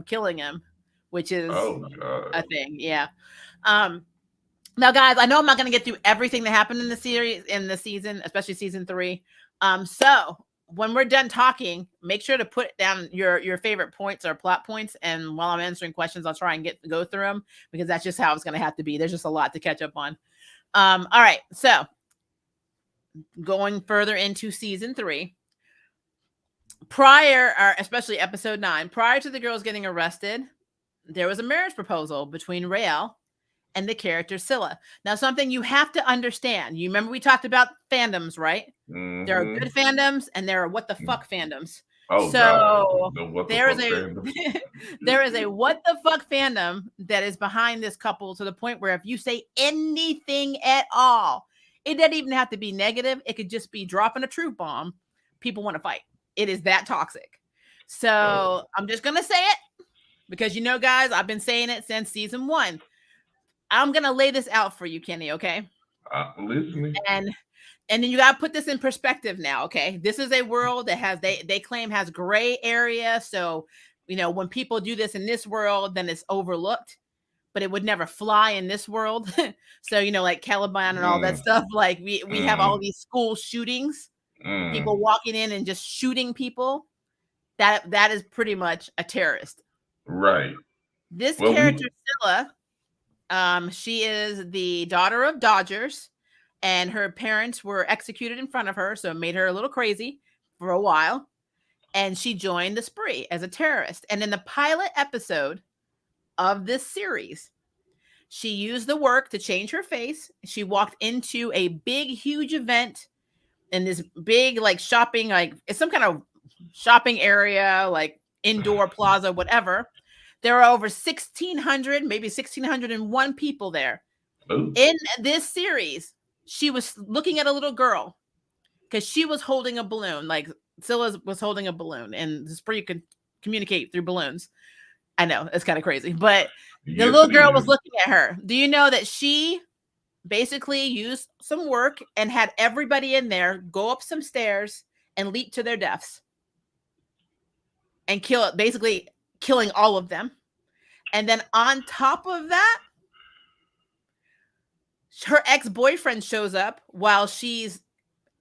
killing him, which is Oh a God. thing. Yeah. Um. Now, guys, I know I'm not going to get through everything that happened in the series, in the season, especially season 3. So when we're done talking, make sure to put down your favorite points or plot points. And while I'm answering questions, I'll try and go through them, because that's just how it's going to have to be. There's just a lot to catch up on. All right. So going further into season 3, prior, or especially episode 9, prior to the girls getting arrested, there was a marriage proposal between Raelle and the character Scylla. Now, something you have to understand. You remember we talked about fandoms, right? Mm-hmm. There are good fandoms and there are what the fuck fandoms. Oh, so there is a what the fuck fandom that is behind this couple, to the point where if you say anything at all, it doesn't even have to be negative. It could just be dropping a truth bomb. People want to fight. It is that toxic. So I'm just going to say it because, you know, guys, I've been saying it since season 1. I'm going to lay this out for you, Kenny, okay? I'm listening. And then you got to put this in perspective now, okay? This is a world that has, they claim has gray area. So, you know, when people do this in this world, then it's overlooked, but it would never fly in this world. So, you know, like Caliban and all that stuff, like we have all these school shootings, people walking in and just shooting people. That is pretty much a terrorist. Right. This character, Scylla, she is the daughter of Dodgers, and her parents were executed in front of her, so it made her a little crazy for a while, and she joined the spree as a terrorist. And in the pilot episode of this series, she used the work to change her face. She walked into a big, huge event in this big, like, shopping, like it's some kind of shopping area, like indoor plaza, whatever. There are over 1,600, maybe 1,601 people there. Ooh. In this series, she was looking at a little girl because she was holding a balloon. Like Scylla was holding a balloon, and the spree could communicate through balloons. I know, it's kind of crazy, but the little girl was looking at her. Do you know that she basically used some work and had everybody in there go up some stairs and leap to their deaths and basically killing all of them. And then on top of that, her ex-boyfriend shows up while she's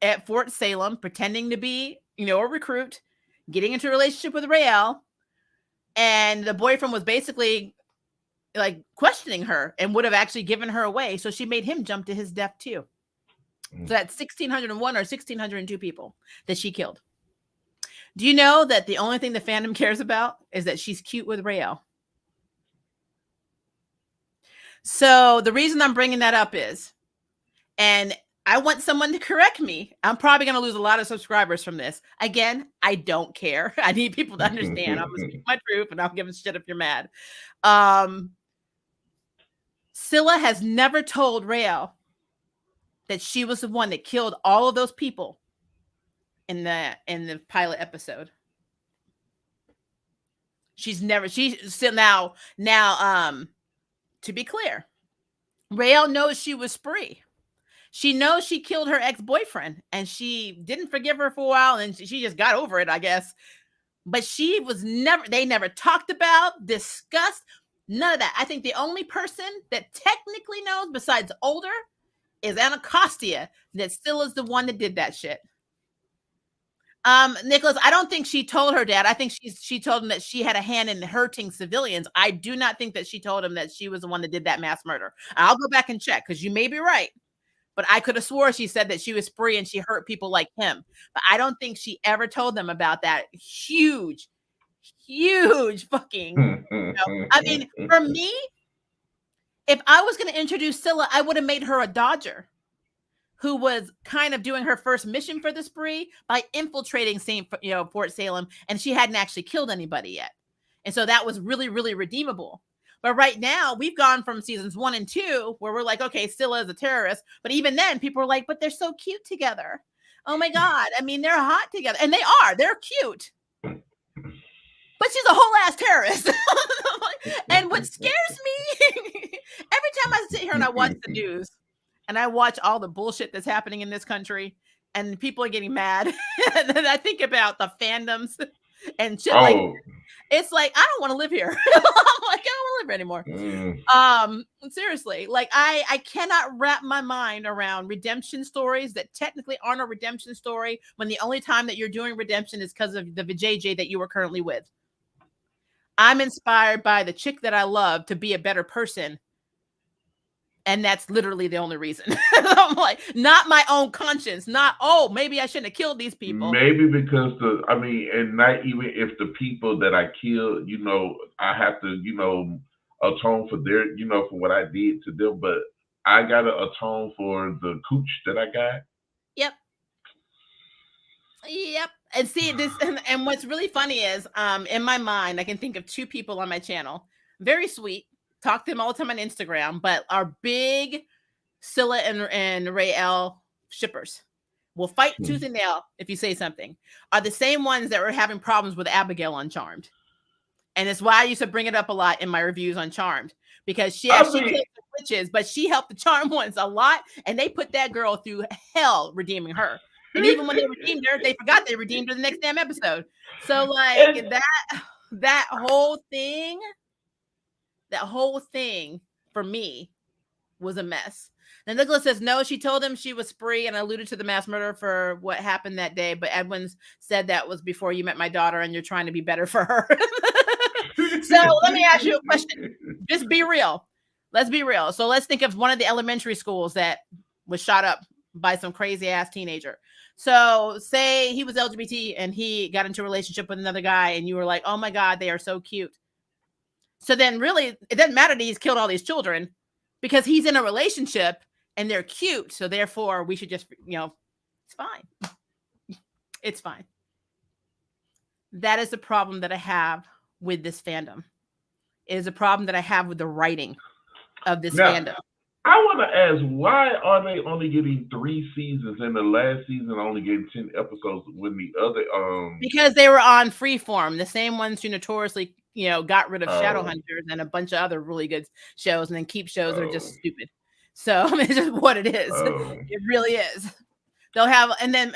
at Fort Salem, pretending to be, you know, a recruit, getting into a relationship with Raelle. And the boyfriend was basically like questioning her and would have actually given her away. So she made him jump to his death too. So that's 1,601 or 1,602 people that she killed. Do you know that the only thing the fandom cares about is that she's cute with Raelle? So the reason I'm bringing that up is, and I want someone to correct me. I'm probably going to lose a lot of subscribers from this. Again, I don't care. I need people to understand. I'm going to speak my truth, and I'll give a shit if you're mad. Scylla has never told Raelle that she was the one that killed all of those people in the pilot episode. She's still now to be clear, Raelle knows she was spree. She knows she killed her ex-boyfriend, and she didn't forgive her for a while, and she just got over it, I guess. But they never talked about, discussed, none of that. I think the only person that technically knows besides Older is Anacostia that still is the one that did that shit. Nicholas, I don't think she told her dad. I think she told him that she had a hand in hurting civilians. I do not think that she told him that she was the one that did that mass murder. I'll go back and check because you may be right. But I could have swore she said that she was spree and she hurt people like him. But I don't think she ever told them about that huge fucking. I mean, for me, if I was going to introduce Scylla, I would have made her a Dodger who was kind of doing her first mission for the spree by infiltrating Fort Salem, and she hadn't actually killed anybody yet. And so that was really, really redeemable. But right now, we've gone from seasons 1 and 2, where we're like, okay, Scylla is a terrorist. But even then, people are like, but they're so cute together. Oh my God. I mean, they're hot together. And they're cute. But she's a whole ass terrorist. And what scares me, every time I sit here and I watch the news, and I watch all the bullshit that's happening in this country, and people are getting mad, and then I think about the fandoms and shit like, it's like, I don't want to live here. I'm like, I don't want to live serve anymore. Mm. Seriously, like I cannot wrap my mind around redemption stories that technically aren't a redemption story when the only time that you're doing redemption is because of the JJ that you were currently with. I'm inspired by the chick that I love to be a better person. And that's literally the only reason. I'm like, not my own conscience, not, oh, maybe I shouldn't have killed these people. Maybe because and not even if the people that I killed, I have to, atone for their, for what I did to them, but I gotta atone for the cooch that I got. Yep. And see this, and what's really funny is, in my mind, I can think of two people on my channel, very sweet, talk to them all the time on Instagram, but are big Scylla and Rael shippers. Will fight tooth and nail if you say something. Are the same ones that were having problems with Abigail on Charmed, and it's why I used to bring it up a lot in my reviews on Charmed, because she killed the witches, but she helped the Charmed ones a lot, and they put that girl through hell redeeming her. And even when they redeemed her, they forgot they redeemed her the next damn episode. So like that whole thing for me was a mess. And Nicholas says, no, she told him she was spree and alluded to the mass murder for what happened that day. But Edwin's said that was before you met my daughter and you're trying to be better for her. So let me ask you a question. Just be real. Let's be real. So let's think of one of the elementary schools that was shot up by some crazy ass teenager. So say he was LGBT and he got into a relationship with another guy and you were like, oh my God, they are so cute. So then really, it doesn't matter that he's killed all these children because he's in a relationship and they're cute. So therefore we should just, it's fine. It's fine. That is the problem that I have with this fandom. It is a problem that I have with the writing of this fandom. I want to ask, why are they only getting 3 seasons and the last season only getting 10 episodes when the other because they were on Freeform, the same ones who notoriously got rid of Shadowhunters and a bunch of other really good shows, and then keep shows are just stupid. So it's just what it is. It really is. They'll have, and then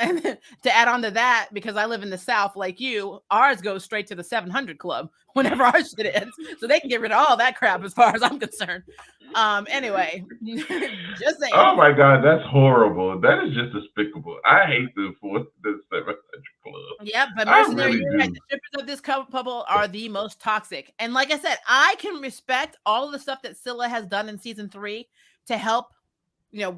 to add on to that, because I live in the South like you, ours goes straight to the 700 Club whenever our shit ends. So they can get rid of all that crap as far as I'm concerned. Anyway, just saying. Oh my God, that's horrible. That is just despicable. I hate the 700 Club. Yeah, but Mercenary, you're right. The shippers of this couple are the most toxic. And like I said, I can respect all of the stuff that Scylla has done in season 3 to help, But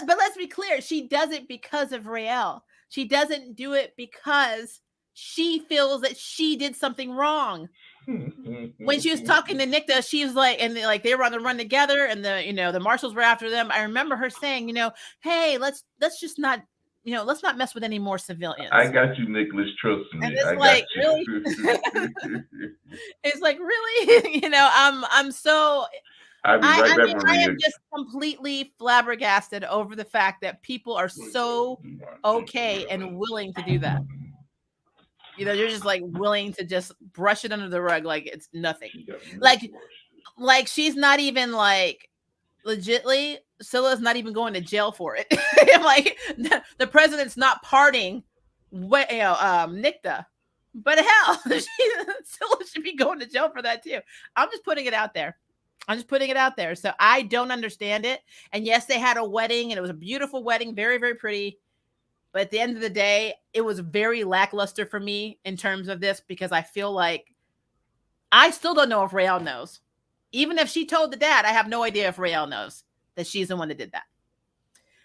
let's be clear, she does it because of Rael. She doesn't do it because she feels that she did something wrong. When she was talking to Nicta, she was like, and like they were on the run together, and the marshals were after them. I remember her saying, hey, let's just not, let's not mess with any more civilians. I got you, Nicholas. Trust me. And it's like, really? It's like, really? I'm so. I am just completely flabbergasted over the fact that people are so okay and willing to do that. You're just like willing to just brush it under the rug like it's nothing. Like she's not even like legitly. Scylla's not even going to jail for it. Like the president's not pardoning Nicta. But hell, Scylla should be going to jail for that too. I'm just putting it out there. So I don't understand it. And yes, they had a wedding and it was a beautiful wedding. Very, very pretty. But at the end of the day, it was very lackluster for me in terms of this, because I feel like I still don't know if Rael knows. Even if she told the dad, I have no idea if Rael knows that she's the one that did that.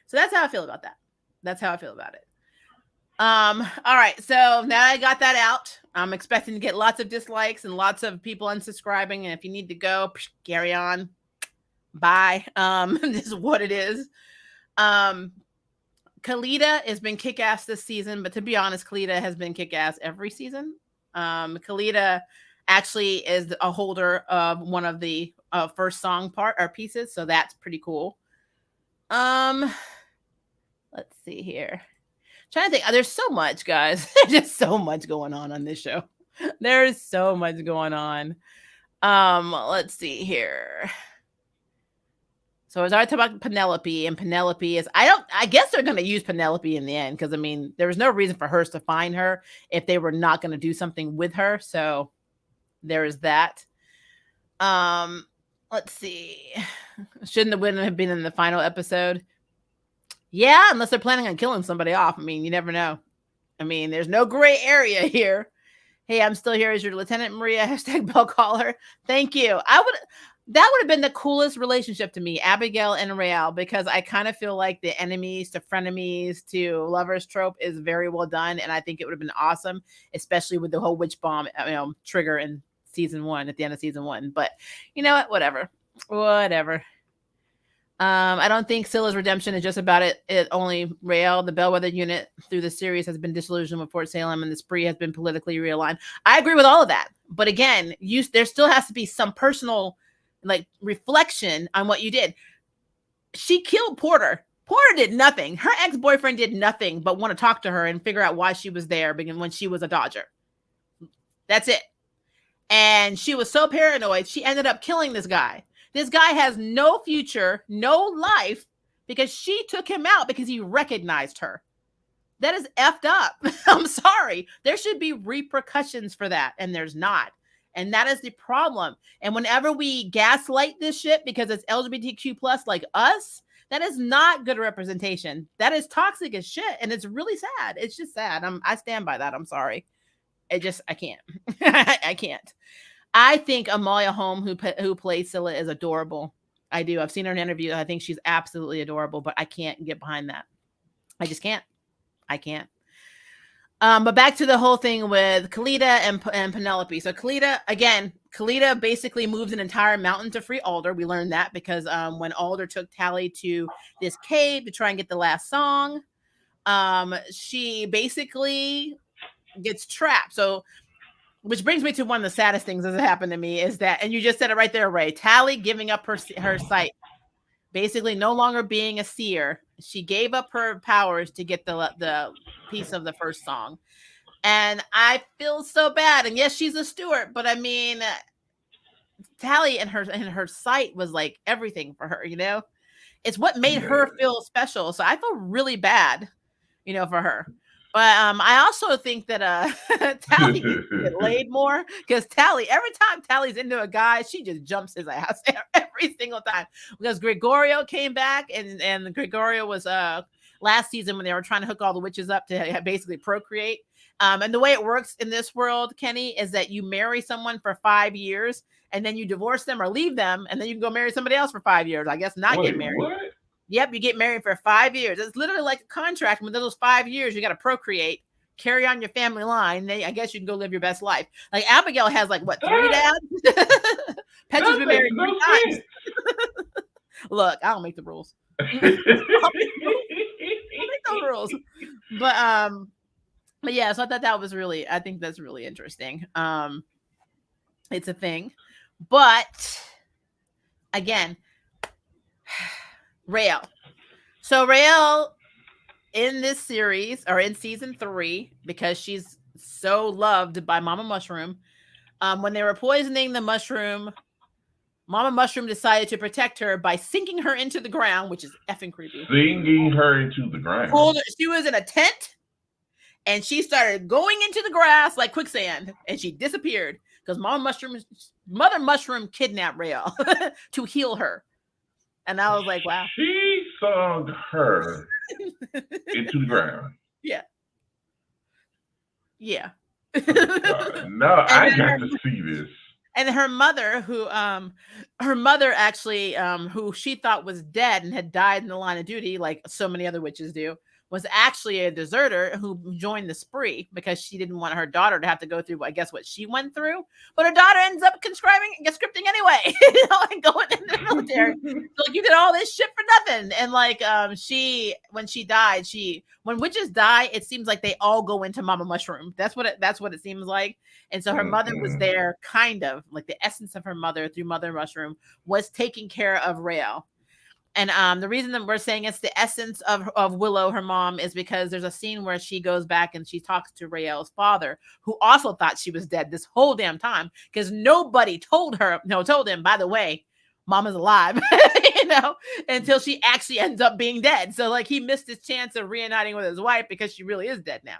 So that's how I feel about that. That's how I feel about it. All right. So now I got that out. I'm expecting to get lots of dislikes and lots of people unsubscribing. And if you need to go, carry on. Bye. This is what it is. Khalida has been kick-ass this season, but to be honest, Khalida has been kick-ass every season. Khalida actually is a holder of one of the first song pieces, so that's pretty cool. Let's see here. Trying to think. There's so much, guys. There's just so much going on this show. There's so much going on. Let's see here. So I was already talking about Penelope, and Penelope is, I guess they're going to use Penelope in the end, because, there was no reason for Hearst to find her if they were not going to do something with her. So there is that. Let's see. Shouldn't have been in the final episode. Yeah, unless they're planning on killing somebody off. I mean, you never know. I mean, there's no gray area here. Hey, I'm still here as your Lieutenant Maria. # bell caller. Thank you. That would have been the coolest relationship to me, Abigail and Rael, because I kind of feel like the enemies to frenemies to lovers trope is very well done, and I think it would have been awesome, especially with the whole witch bomb, trigger in season 1 at the end of season 1. But you know what? Whatever. I don't think Scylla's redemption is just about it only Rael. The Bellwether unit through the series has been disillusioned with Fort Salem, and the spree has been politically realigned. I agree with all of that, but again, there still has to be some personal reflection on what you did. She killed Porter. Porter did nothing. Her ex-boyfriend did nothing but want to talk to her and figure out why she was there when she was a Dodger. That's it. And she was so paranoid, she ended up killing this guy. This guy has no future, no life, because she took him out because he recognized her. That is effed up. I'm sorry. There should be repercussions for that, and there's not. And that is the problem. And whenever we gaslight this shit because it's LGBTQ plus like us, that is not good representation. That is toxic as shit, and it's really sad. It's just sad. I stand by that. I'm sorry. I can't. I can't. I think Amalia Holm, who plays Scylla, is adorable. I do. I've seen her in interviews. I think she's absolutely adorable, but I can't get behind that. I just can't. I can't. But back to the whole thing with Kalita and Penelope. So Kalita basically moved an entire mountain to free Alder. We learned that because when Alder took Tally to this cave to try and get the last song, she basically gets trapped. So, which brings me to one of the saddest things that happened to me is that, and you just said it right there, Ray, Tally giving up her sight, basically no longer being a seer. She gave up her powers to get the piece of the first song. And I feel so bad. And yes, she's a steward, but I mean, Tally and her sight was like everything for her, it's what made her feel special. So I feel really bad, for her. But I also think that Tally needs to get laid more, because Tally, every time Tally's into a guy, she just jumps his ass every single time. Because Gregorio came back, and Gregorio was last season when they were trying to hook all the witches up to basically procreate. And the way it works in this world, Kenny, is that you marry someone for 5 years, and then you divorce them or leave them, and then you can go marry somebody else for 5 years. I guess not get married. What? Yep, you get married for 5 years. It's literally like a contract. Within those 5 years, you got to procreate, carry on your family line. Then I guess you can go live your best life. Like Abigail has 3 dads. Petra's been married 3 times. Look, I don't make the rules. I don't make those rules. But yeah, so I thought I think that's really interesting. It's a thing. But again, Rael. So Rael in this series, or in season 3, because she's so loved by Mama Mushroom, when they were poisoning the mushroom, Mama Mushroom decided to protect her by sinking her into the ground, which is effing creepy. Sinking her into the ground. She was in a tent, and she started going into the grass like quicksand, and she disappeared because Mother Mushroom kidnapped Rael to heal her. And I was like, wow. She sung her into the ground. Yeah. Yeah. Oh, no, I got to see this. And her mother, who actually, who she thought was dead and had died in the line of duty, like so many other witches do, was actually a deserter who joined the spree because she didn't want her daughter to have to go through, I guess, what she went through. But her daughter ends up scripting anyway, and going into the military. So you did all this shit for nothing. And when witches die, it seems like they all go into Mama Mushroom. That's what it seems like. And so her mother was there, kind of like the essence of her mother through Mother Mushroom was taking care of Rael. And the reason that we're saying it's the essence of Willow, her mom, is because there's a scene where she goes back and she talks to Rael's father, who also thought she was dead this whole damn time because nobody told him, by the way, Mama's alive, until she actually ends up being dead. So he missed his chance of reuniting with his wife because she really is dead now.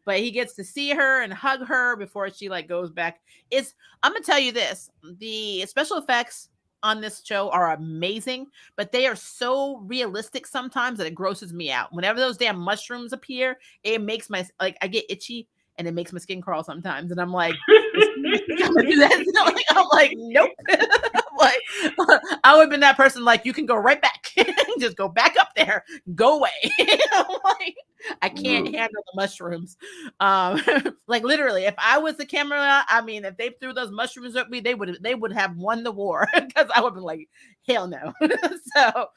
but he gets to see her and hug her before she like goes back. I'm gonna tell you this: the special effects on this show are amazing, but they are so realistic sometimes that it grosses me out. Whenever those damn mushrooms appear, it makes my like I get itchy and it makes my skin crawl sometimes, and I'm like, I'm like, nope. I'm like, I would have been that person like, you can go right back, just go back up there, go away. I'm like, I can't handle the mushrooms. Like literally, if I was the camera, I mean, if they threw those mushrooms at me, they would have won the war because I would be like, hell no. So,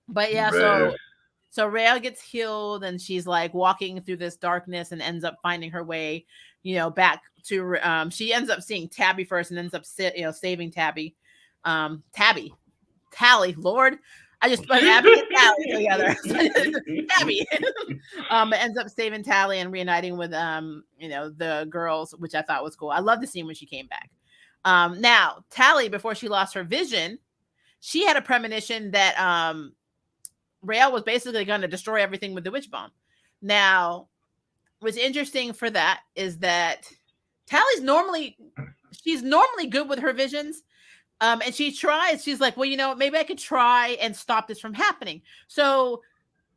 but yeah, Man. so Raelle gets healed and she's like walking through this darkness and ends up finding her way, back to. She ends up seeing Tabby first and ends up saving Tabby. Tally, Lord. I just put Abby and Tally together. Tabby. Ends up saving Tally and reuniting with the girls, which I thought was cool. I love the scene when she came back. Now, Tally, before she lost her vision, she had a premonition that Raelle was basically going to destroy everything with the witch bomb. Now, what's interesting for that is that Tally's normally good with her visions. And she's like, well, maybe I could try and stop this from happening. So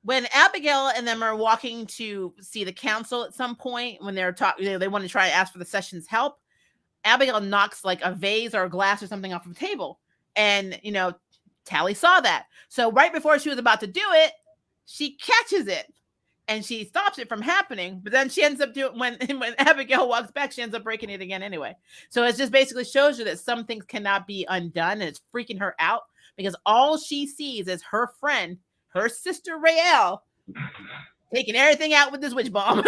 when Abigail and them are walking to see the council at some point, when they're talking, they want to try to ask for the session's help, Abigail knocks like a vase or a glass or something off of the table. And, Tally saw that. So right before she was about to do it, she catches it and she stops it from happening. But then she ends up doing when Abigail walks back, she ends up breaking it again anyway. So it just basically shows you that some things cannot be undone, and it's freaking her out because all she sees is her friend, her sister Raelle, taking everyththing out with this witch bomb,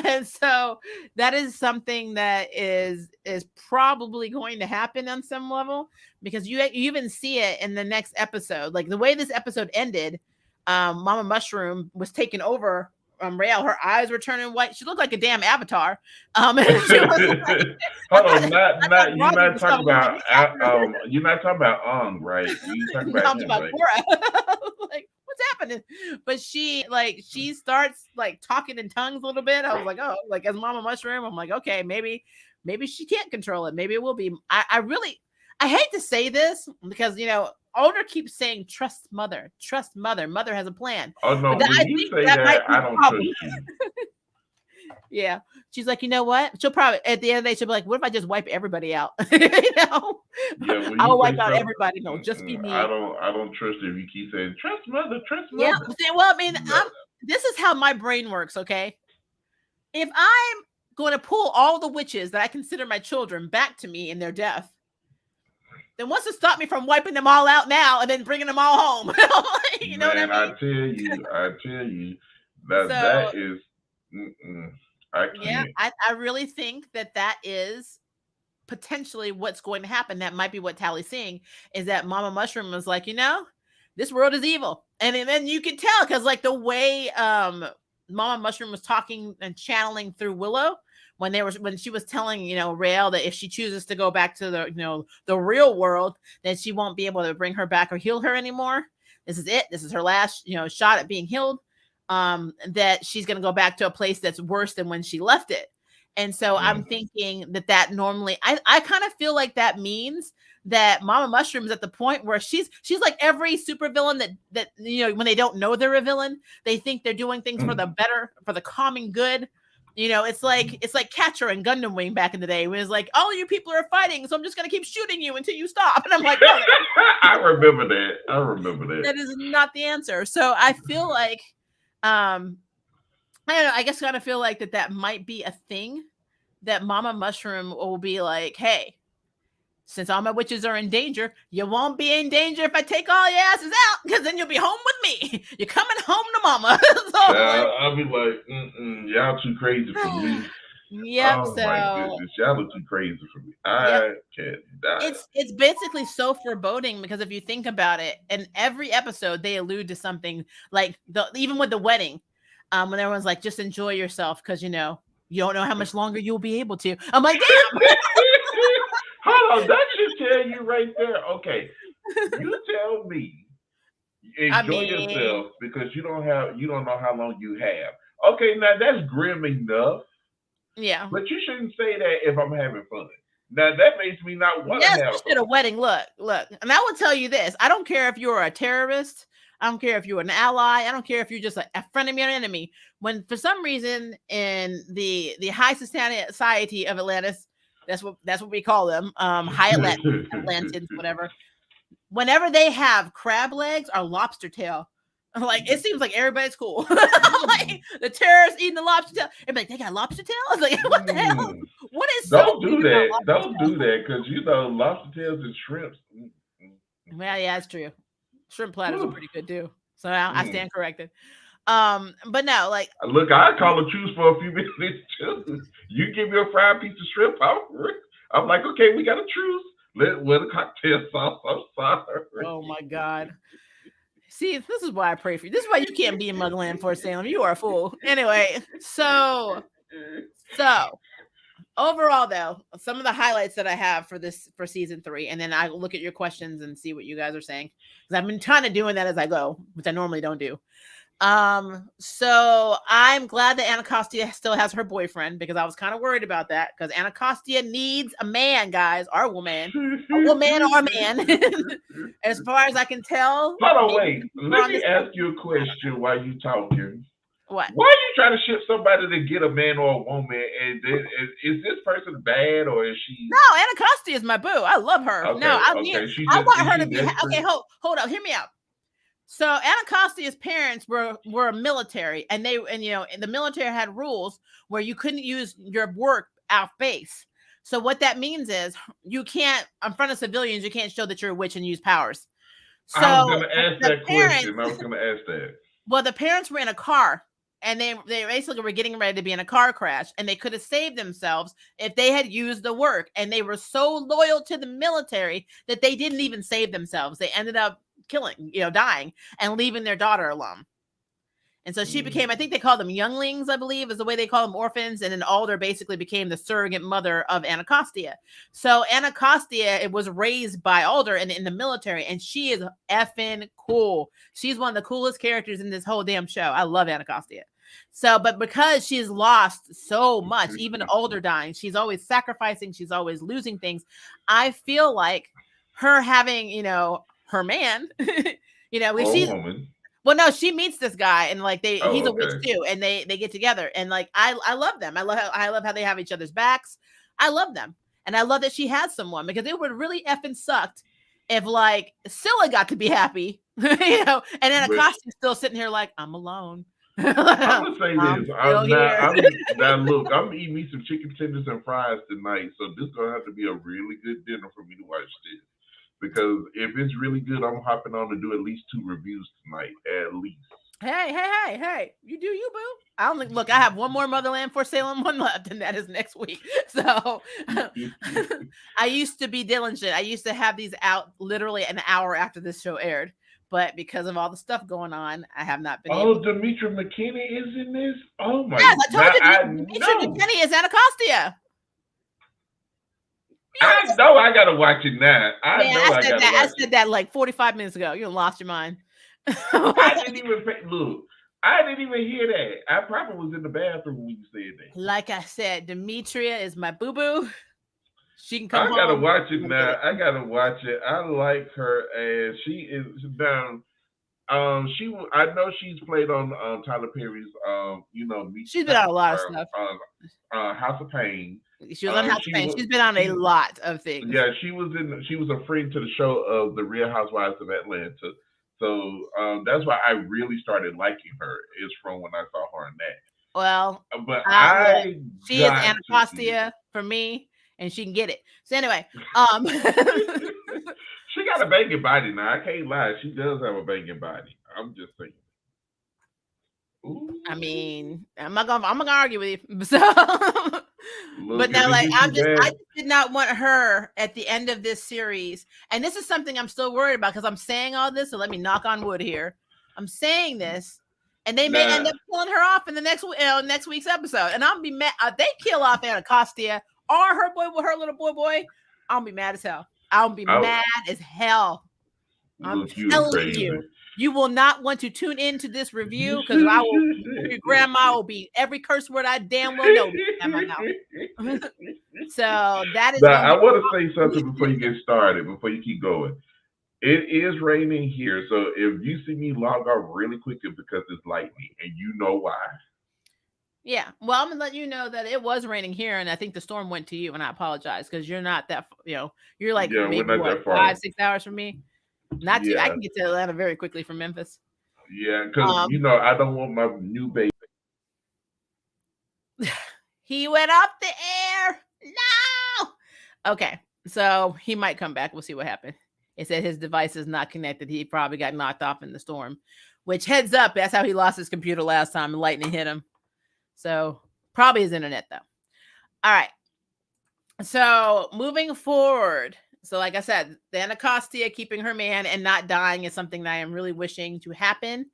and so that is something that is probably going to happen on some level because you even see it in the next episode. Like the way this episode ended, Mama Mushroom was taking over Raelle. Her eyes were turning white. She looked like a damn avatar. And she was like, hold on, you're not talking about Ong, right? You talking about I'm about Cora. Like, what's happening? But she starts like talking in tongues a little bit. I was like, oh, like as Mama Mushroom, I'm like, okay, maybe she can't control it. Maybe it will be. I hate to say this because Owner keeps saying trust mother. Mother has a plan. Oh no, when you say that, I don't trust you. Yeah, she's like, you know what? She'll probably at the end of the day, she'll be like, what if I just wipe everybody out? I'll wipe out everybody. No, just be me. I don't trust you if you keep saying trust mother. Yeah, well, I mean, this is how my brain works. Okay, if I'm going to pull all the witches that I consider my children back to me in their death, then what's to stop me from wiping them all out now and then bringing them all home? You know what I mean? I tell you that is. I can't. Yeah, I really think that is potentially what's going to happen. That might be what Tally's seeing is that Mama Mushroom was like, this world is evil. And then you can tell because like the way Mama Mushroom was talking and channeling through Willow when she was telling, Raelle that if she chooses to go back to the real world, then she won't be able to bring her back or heal her anymore. This is it. This is her last, shot at being healed. That she's going to go back to a place that's worse than when she left it. And so I'm thinking that normally, I kind of feel like that means that Mama Mushroom's at the point where she's like every supervillain that when they don't know they're a villain, they think they're doing things for the better, for the common good. It's like Catcher and Gundam Wing back in the day. Where it's like, all you people are fighting, so I'm just going to keep shooting you until you stop. And I'm like, no, I remember that. That is not the answer. So I feel like, I don't know. I guess I kind of feel like that might be a thing that Mama Mushroom will be like, hey, since all my witches are in danger, you won't be in danger if I take all your asses out, because then you'll be home with me. You're coming home to Mama. So, I'll be like, y'all too crazy for me. Yep. Oh my goodness, y'all are too crazy for me. I can't die. It's basically so foreboding because if you think about it, in every episode they allude to something like even with the wedding, when everyone's like, just enjoy yourself because you don't know how much longer you'll be able to. I'm like, damn. Hold on, that should tell you right there. Okay, you tell me, enjoy yourself because you don't know how long you have. Okay, now that's grim enough, Yeah. but you shouldn't say that if I'm having fun. Now that makes me not want to Yes, have at a fun. wedding. Look. And I will tell you this. I don't care if you're a terrorist. I don't care if you're an ally. I don't care if you're just a friend of your enemy. When for some reason in the high society of Atlantis, that's what we call them, high Atlanteans, whatever. Whenever they have crab legs or lobster tail, like it seems like everybody's cool. Like the terrorists eating the lobster tail. Everybody, they got lobster tail. I was like, what the hell? What is so Don't do big about that. lobster Don't tail? do that because lobster tails and shrimps. Well, yeah, that's true. Shrimp platters are Whew. pretty good too. So I stand corrected. But no, like Look, I call a truce for a few minutes too. You give me a fried piece of shrimp, I'm like, okay, we got a truce. With a cocktail sauce. I'm sorry. oh my god. See, this is why I pray for you. This is why you can't be in Motherland for Salem. You are a fool. Anyway, so overall though, some of the highlights that I have for season 3, and then I look at your questions and see what you guys are saying, because I've been kind of doing that as I go, which I normally don't do. So I'm glad that Anacostia still has her boyfriend, because I was kind of worried about that, because Anacostia needs a man, guys, or a woman or a man. As far as I can tell. Hold on, wait. Let me ask you a question while you talking. What? Why are you trying to ship somebody to get a man or a woman? And is this person bad or is she? No, Anacostia is my boo. I love her. Okay, No, I want her to be okay. Hold up, hear me out. So Anacostia's parents were military, and the military had rules where you couldn't use your work off base. So what that means is you can't, in front of civilians, you can't show that you're a witch and use powers. So I was going to ask that question. I was going to ask that. Well, the parents were in a car, and they basically were getting ready to be in a car crash, and they could have saved themselves if they had used the work. And they were so loyal to the military that they didn't even save themselves. They ended up dying and leaving their daughter alone. And so she became, I think they call them younglings, I believe is the way they call them, orphans. And then Alder basically became the surrogate mother of Anacostia. So Anacostia, it was raised by Alder in the military, and she is effing cool. She's one of the coolest characters in this whole damn show. I love Anacostia. So, but because she's lost so much, even Alder dying, she's always sacrificing, she's always losing things. I feel like her having, her man, woman. Well, no, she meets this guy, and like he's a witch too, and they get together, and like I love them. I love how they have each other's backs. I love them, and I love that she has someone, because it would really effing sucked if like Scylla got to be happy, and Anacostia's still sitting here like, I'm alone. I'm gonna say this. Look, I'm eating me some chicken tenders and fries tonight, so this is gonna have to be a really good dinner for me to watch this. Because if it's really good, I'm hopping on to do at least 2 reviews tonight, at least. Hey! You do you, boo. I only look. I have one more Motherland for Salem one left, and that is next week. So I used to be diligent. I used to have these out literally an hour after this show aired, but because of all the stuff going on, I have not been. Demetra McKinney is in this. Oh my! Yes, I told you, Demetra McKinney is Anacostia. I know I gotta watch it now. I said that like 45 minutes ago. You lost your mind. I didn't even hear that. I probably was in the bathroom when you said that. Like I said, Demetria is my boo-boo. She can come home. I gotta watch it now. I gotta watch it. I like her, and she is down. I know she's played on Tyler Perry's she's been on a lot of stuff. House of Pain. She was on House of Pain. She's been on a lot of things. Yeah, she was a friend to the show of The Real Housewives of Atlanta. So that's why I really started liking her, is from when I saw her in that. Well, but she is Anacostia for me, and she can get it. So anyway, she got a banging body now. I can't lie. She does have a banging body. I'm just saying. Ooh. I mean, I'm not gonna argue with you. So, but now, like, I just did not want her at the end of this series, and this is something I'm still worried about, because I'm saying all this. So let me knock on wood here. I'm saying this, and they may end up killing her off in the next week's episode, and I'll be mad. If they kill off Anacostia or her little boy, I'll be mad as hell. I'll be mad as hell. I'm Look, you telling crazy. you will not want to tune into this review because your grandma will be every curse word I damn well know in my mouth. So that is Now, going I to want to say something before you get started, before you keep going. It is raining here, so if you see me log off really quick, it's because it's lightning, and you know why. Yeah, well, I'm gonna let you know that it was raining here, and I think the storm went to you, and I apologize because you're not that, you're like Yeah, we're maybe not what that far. 5-6 hours from me. Not too. I Yeah, can get to Atlanta very quickly from Memphis. yeah, because Um, I don't want my new baby. he went up the air. No. Okay, so he might come back. We'll see what happens. It said his device is not connected. He probably got knocked off in the storm. Which, heads up, that's how he lost his computer last time. And lightning hit him. So probably his internet though. All right. So moving forward. So like I said, the Anacostia keeping her man and not dying is something that I am really wishing to happen.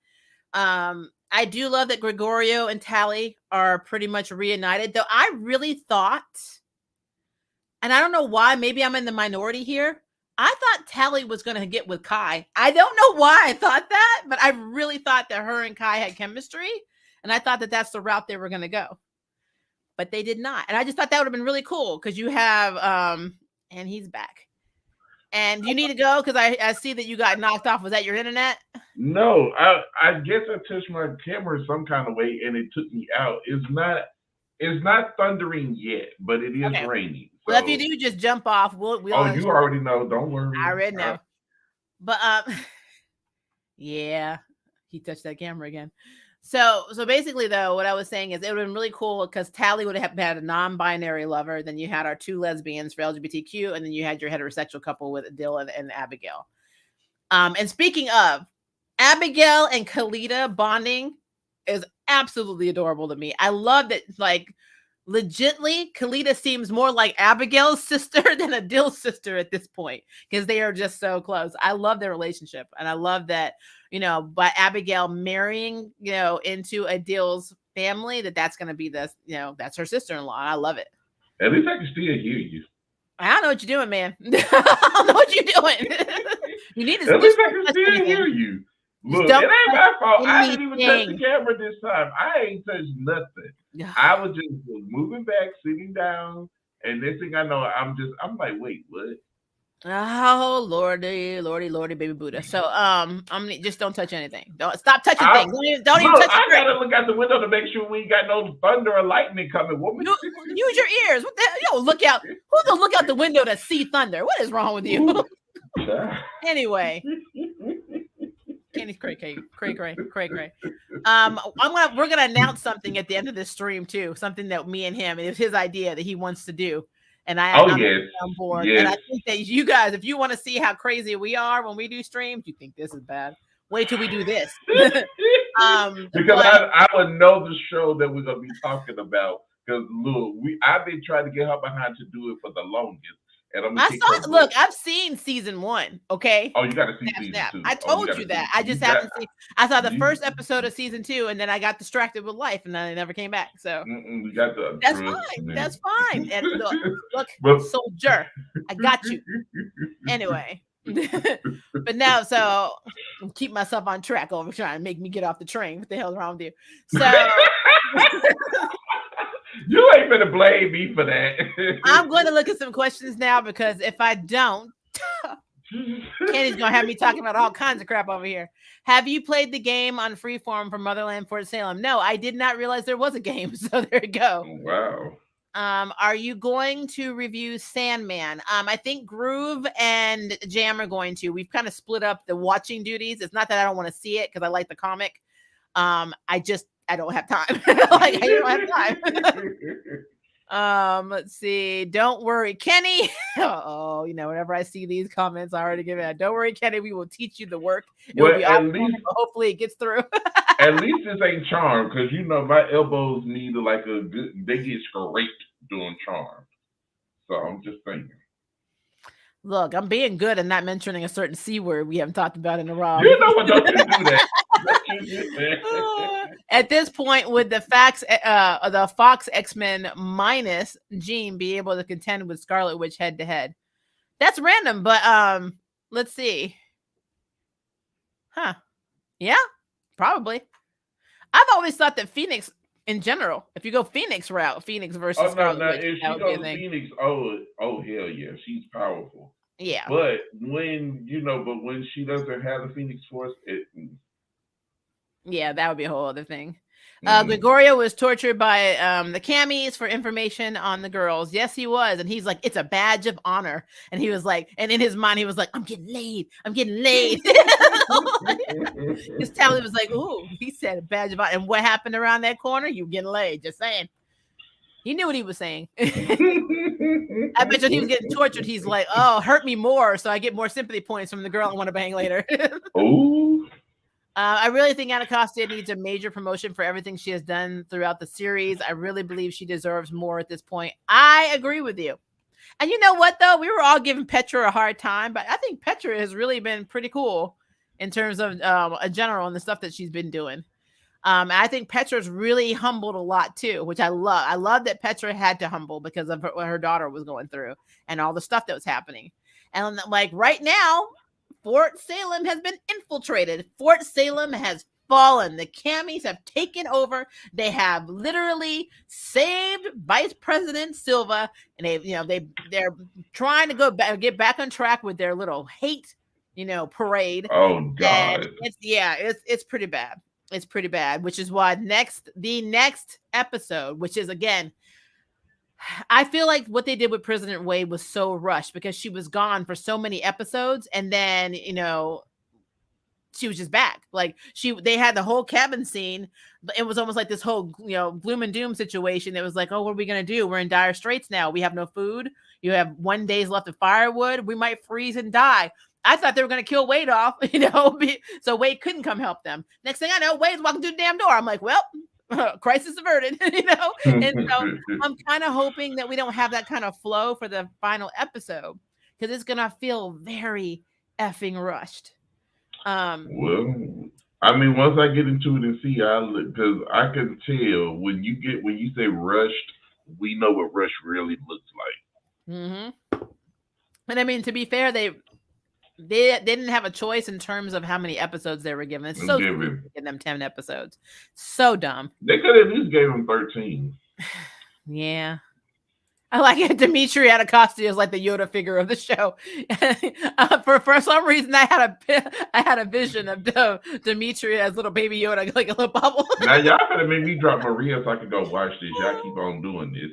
I do love that Gregorio and Tally are pretty much reunited, though I really thought, and I don't know why, maybe I'm in the minority here. I thought Tally was going to get with Kai. I don't know why I thought that, but I really thought that her and Kai had chemistry, and I thought that that's the route they were going to go. But they did not. And I just thought that would have been really cool because you have, and he's back. And you need to go because I see that you got knocked off. Was that your internet? No, I guess I touched my camera some kind of way and it took me out. It's not thundering yet, but it is raining. So. Well, if you do, just jump off. We'll you already know. Don't worry. I already know. But yeah, he touched that camera again. So basically, though, what I was saying is it would have been really cool because Tally would have had a non-binary lover. Then you had our 2 lesbians for LGBTQ, and then you had your heterosexual couple with Dylan and Abigail. And speaking of, Abigail and Kalita bonding is absolutely adorable to me. I love that, like, legitly, Kalita seems more like Abigail's sister than Adil's sister at this point because they are just so close. I love their relationship, and I love that, by Abigail marrying, into Adil's family, that's going to be this, that's her sister-in-law. I love it. At least I can still hear you. I don't know what you're doing, man. I don't know what you're doing. You need to. At least I can still hear you. Look, it ain't my fault. I didn't even touch the camera this time. I ain't touched nothing. I was just moving back, sitting down, and next thing I know, I'm like, wait, what? Oh, Lordy, baby Buddha. So, just don't touch anything. Don't stop touching things. Don't even touch. I gotta look out the window to make sure we ain't got no thunder or lightning coming. Use your ears. What the hell? Look out. Who's gonna look out the window to see thunder? What is wrong with you? Anyway. Kenny's cray. We're gonna announce something at the end of this stream too. Something that me and him, it was his idea that he wants to do. And I'm on board. Yes. And I think that you guys, if you want to see how crazy we are when we do streams, you think this is bad. Wait till we do this. Because I would know the show that we're gonna be talking about. Because look, I've been trying to get her behind to do it for the longest. And I've seen season 1. Okay. Oh, you got to see season 2. I told you that. I just haven't seen. I saw the first episode of season 2, and then I got distracted with life, and then I never came back. So we got the. That's fine. Man. That's fine. And look, soldier, I got you. Anyway, but now, so keep myself on track over trying to make me get off the train. What the hell's wrong with you? So. You ain't gonna blame me for that. I'm going to look at some questions now because if I don't, Kenny's gonna have me talking about all kinds of crap over here. Have you played the game on Freeform for Motherland Fort Salem? No, I did not realize there was a game. So there you go. Wow. Are you going to review Sandman? I think Groove and Jam are going to. We've kind of split up the watching duties. It's not that I don't want to see it because I like the comic. I don't have time. I don't have time. Let's see. Don't worry, Kenny. Whenever I see these comments, I already give it. Don't worry, Kenny. We will teach you the work. It will be awesome, but hopefully it gets through. At least this ain't Charm, because my elbows need they get scraped doing Charm. So I'm just thinking. Look, I'm being good and not mentioning a certain C word we haven't talked about in a while. You know what? Don't you do that. At this point, would the Fox X-Men minus Jean be able to contend with Scarlet Witch head to head? That's random, but let's see. Huh. Yeah, probably. I've always thought that Phoenix, in general, if you go Phoenix route, Phoenix versus Oh no, Scarlet no. Witch, If that she would be a goes thing. Phoenix, oh hell yeah, she's powerful. Yeah. But when she doesn't have the Phoenix Force, Yeah, that would be a whole other thing. mm. Gregorio was tortured by the camis for information on the girls. Yes, he was. And he's like, it's a badge of honor. And he was like, and in his mind, he was like, I'm getting laid. I'm getting laid. His tablet was like, ooh, he said a badge of honor. And what happened around that corner? You getting laid. Just saying. He knew what he was saying. I bet you he was getting tortured. He's like, oh, hurt me more. So I get more sympathy points from the girl I want to bang later. Oh. I really think Anacostia needs a major promotion for everything she has done throughout the series. I really believe she deserves more at this point. I agree with you. And you know what, though? We were all giving Petra a hard time, but I think Petra has really been pretty cool in terms of a general and the stuff that she's been doing. I think Petra's really humbled a lot too, which I love. I love that Petra had to humble because of what her daughter was going through and all the stuff that was happening. And like right now, Fort Salem has been infiltrated. Fort Salem has fallen. The camis have taken over. They have literally saved Vice President Silva, and they're trying to get back on track with their little hate, parade. Oh And God. it's pretty bad. It's pretty bad, which is why the next episode, which is again, I feel like what they did with President Wade was so rushed because she was gone for so many episodes, and then she was just back. Like they had the whole cabin scene. It was almost like this whole gloom and doom situation. It was like, oh, what are we gonna do? We're in dire straits now. We have no food. You have 1 day left of firewood. We might freeze and die. I thought they were going to kill Wade off, so Wade couldn't come help them. Next thing I know, Wade's walking through the damn door. I'm like, well, crisis averted, And so I'm kind of hoping that we don't have that kind of flow for the final episode because it's going to feel very effing rushed. Well, I mean, once I get into it and see, because I can tell when you say rushed, we know what rush really looks like. Mm-hmm. And I mean, to be fair, they didn't have a choice in terms of how many episodes they were given. It's so stupid to give them 10 episodes. So dumb. They could at least gave them 13. Yeah. I like it. Dimitri Anacostia is like the Yoda figure of the show. For some reason, I had a vision of Dimitri as little baby Yoda, like a little bubble. Now y'all better make me drop Maria so I can go watch this. Y'all keep on doing this.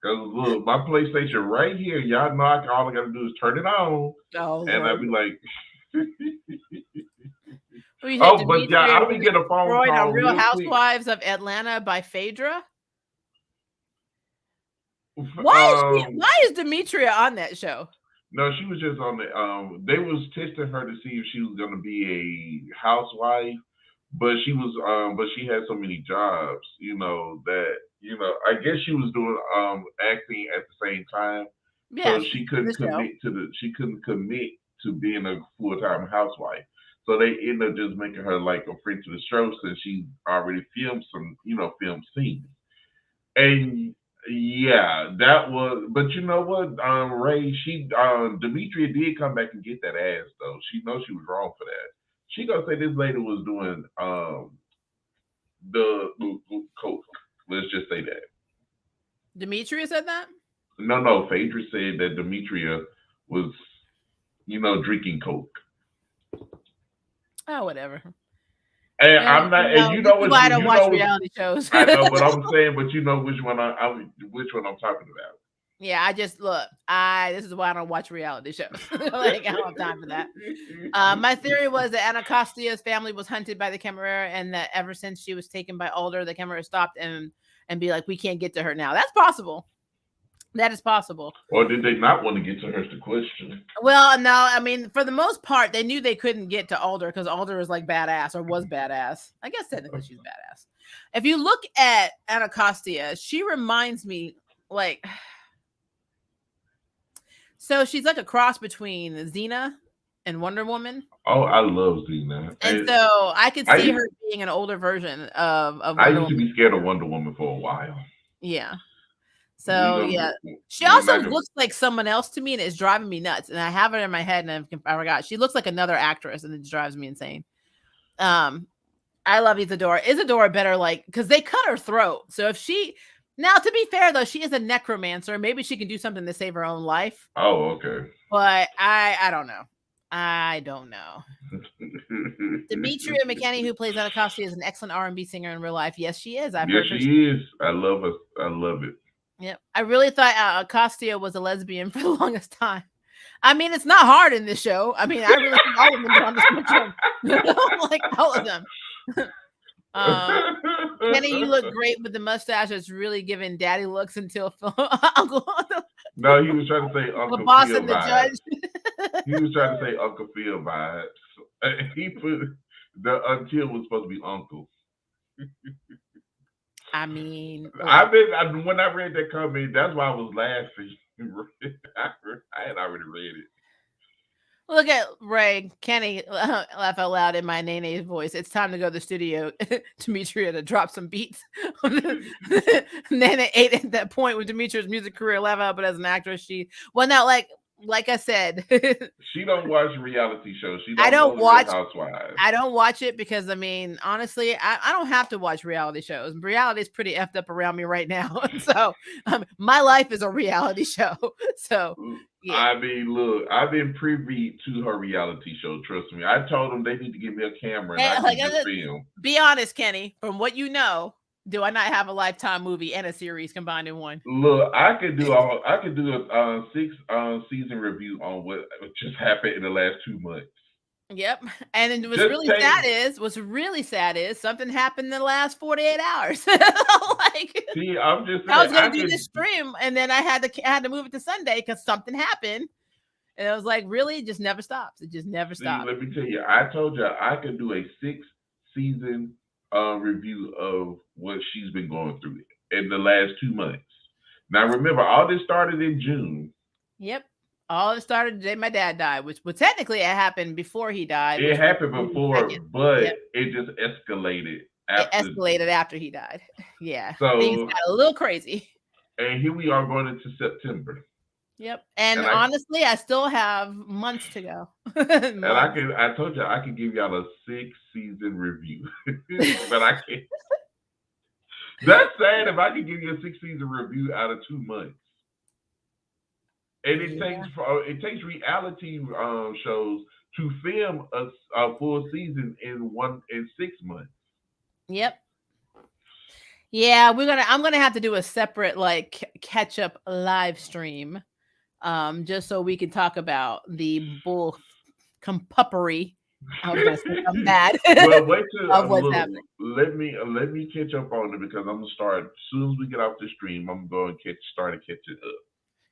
Cause look, my PlayStation right here. Y'all know all I gotta do is turn it on, and I'll be like, but yeah, I'll be getting a phone call. On Real Housewives of Atlanta by Phaedra. Why is Demetria on that show? No, she was just on the. They was testing her to see if she was gonna be a housewife, but she was. But she had so many jobs, that I guess she was doing acting at the same time, so she couldn't commit to being a full-time housewife. So they ended up just making her like a friend to the show since she already filmed some, film scenes. And yeah, that was. But you know what, Ray? Demetria did come back and get that ass though. She knows she was wrong for that. She gonna say this lady was doing the coke. Let's just say that. Demetria said that? No. Phaedra said that Demetria was, drinking coke. Oh, whatever. And I'm not. And you know what? I don't watch reality shows. I know what I'm saying, but you know which one I'm talking about. Yeah, I just look. This is why I don't watch reality shows. Like, I don't have time for that. My theory was that Anacostia's family was hunted by the Chimera, and that ever since she was taken by Alder, the Chimera stopped and be like, we can't get to her now. That's possible. That is possible. Or did they not want to get to her? The question. Well, no, I mean, for the most part, they knew they couldn't get to Alder because Alder is like badass or was badass. I guess technically she's badass. If you look at Anacostia, she reminds me like. So she's like a cross between Xena and Wonder Woman. Oh, I love Xena. And so I could see her being an older version of Wonder Woman. I used to be scared of Wonder Woman for a while. Yeah. So yeah, she also looks like someone else to me, and it's driving me nuts. And I have it in my head, and I forgot. She looks like another actress, and it drives me insane. I love Isadora. Isadora better because they cut her throat. So if she now, to be fair though, she is a necromancer. Maybe she can do something to save her own life. Oh, okay. But I don't know. I don't know. Demetria McKenney, who plays Anacostia, is an excellent R&B singer in real life. Yes, she is. I've heard her. She is. I love her. I love it. Yep. I really thought Anacostia was a lesbian for the longest time. I mean, it's not hard in this show. I mean, I really think all of them are on the spectrum. Like all of them. Kenny, you look great with the mustache. It's really giving daddy looks until Uncle. No, he was trying to say Uncle the boss Phil and the vibes. judge. He was trying to say Uncle Phil vibes. He put the until was supposed to be Uncle. I mean, when I read that comment, that's why I was laughing. I had already read it. Look at Ray. Kenny laugh out loud in my Nene's voice. It's time to go to the studio, Demetria, to drop some beats. Nene ate at that point with Demetria's music career. Laugh out, but as an actress, like I said, she don't watch reality shows. She I don't watch Housewives. I don't watch it because I mean, honestly, I don't have to watch reality shows. Reality is pretty effed up around me right now, so my life is a reality show. So yeah. I mean, look, I've been privy to her reality show. Trust me. I told them they need to give me a camera and I can just film. Be honest, Kenny. From what you know, do I not have a Lifetime movie and a series combined in one? Look, I could do a 6 season review on what just happened in the last 2 months. Yep. And what's really sad is something happened in the last 48 hours. See, I'm just saying, I was gonna do this stream and then I had to move it to Sunday because something happened. And I was like, really? It just never stops. It just never stops. Let me tell you, I told you I could do a 6 season review of what she's been going through in the last 2 months. Now remember, all this started in June. Yep. All it started the day my dad died, which technically it happened before he died. It happened before, but it just escalated. It escalated after he died. Yeah. So things got a little crazy. And here we are going into September. Yep. And honestly, I still have months to go. And I told you I could give y'all a 6 season review. But I can't. That's sad if I could give you a 6 season review out of 2 months. And it takes reality shows to film a full season in 6 months. Yep. Yeah, I'm gonna have to do a separate catch-up live stream, just so we can talk about the bull compuppery. I'm mad. Well, wait till of what's happening. Let me catch up on it because I'm gonna start as soon as we get off the stream. I'm going to start catching up.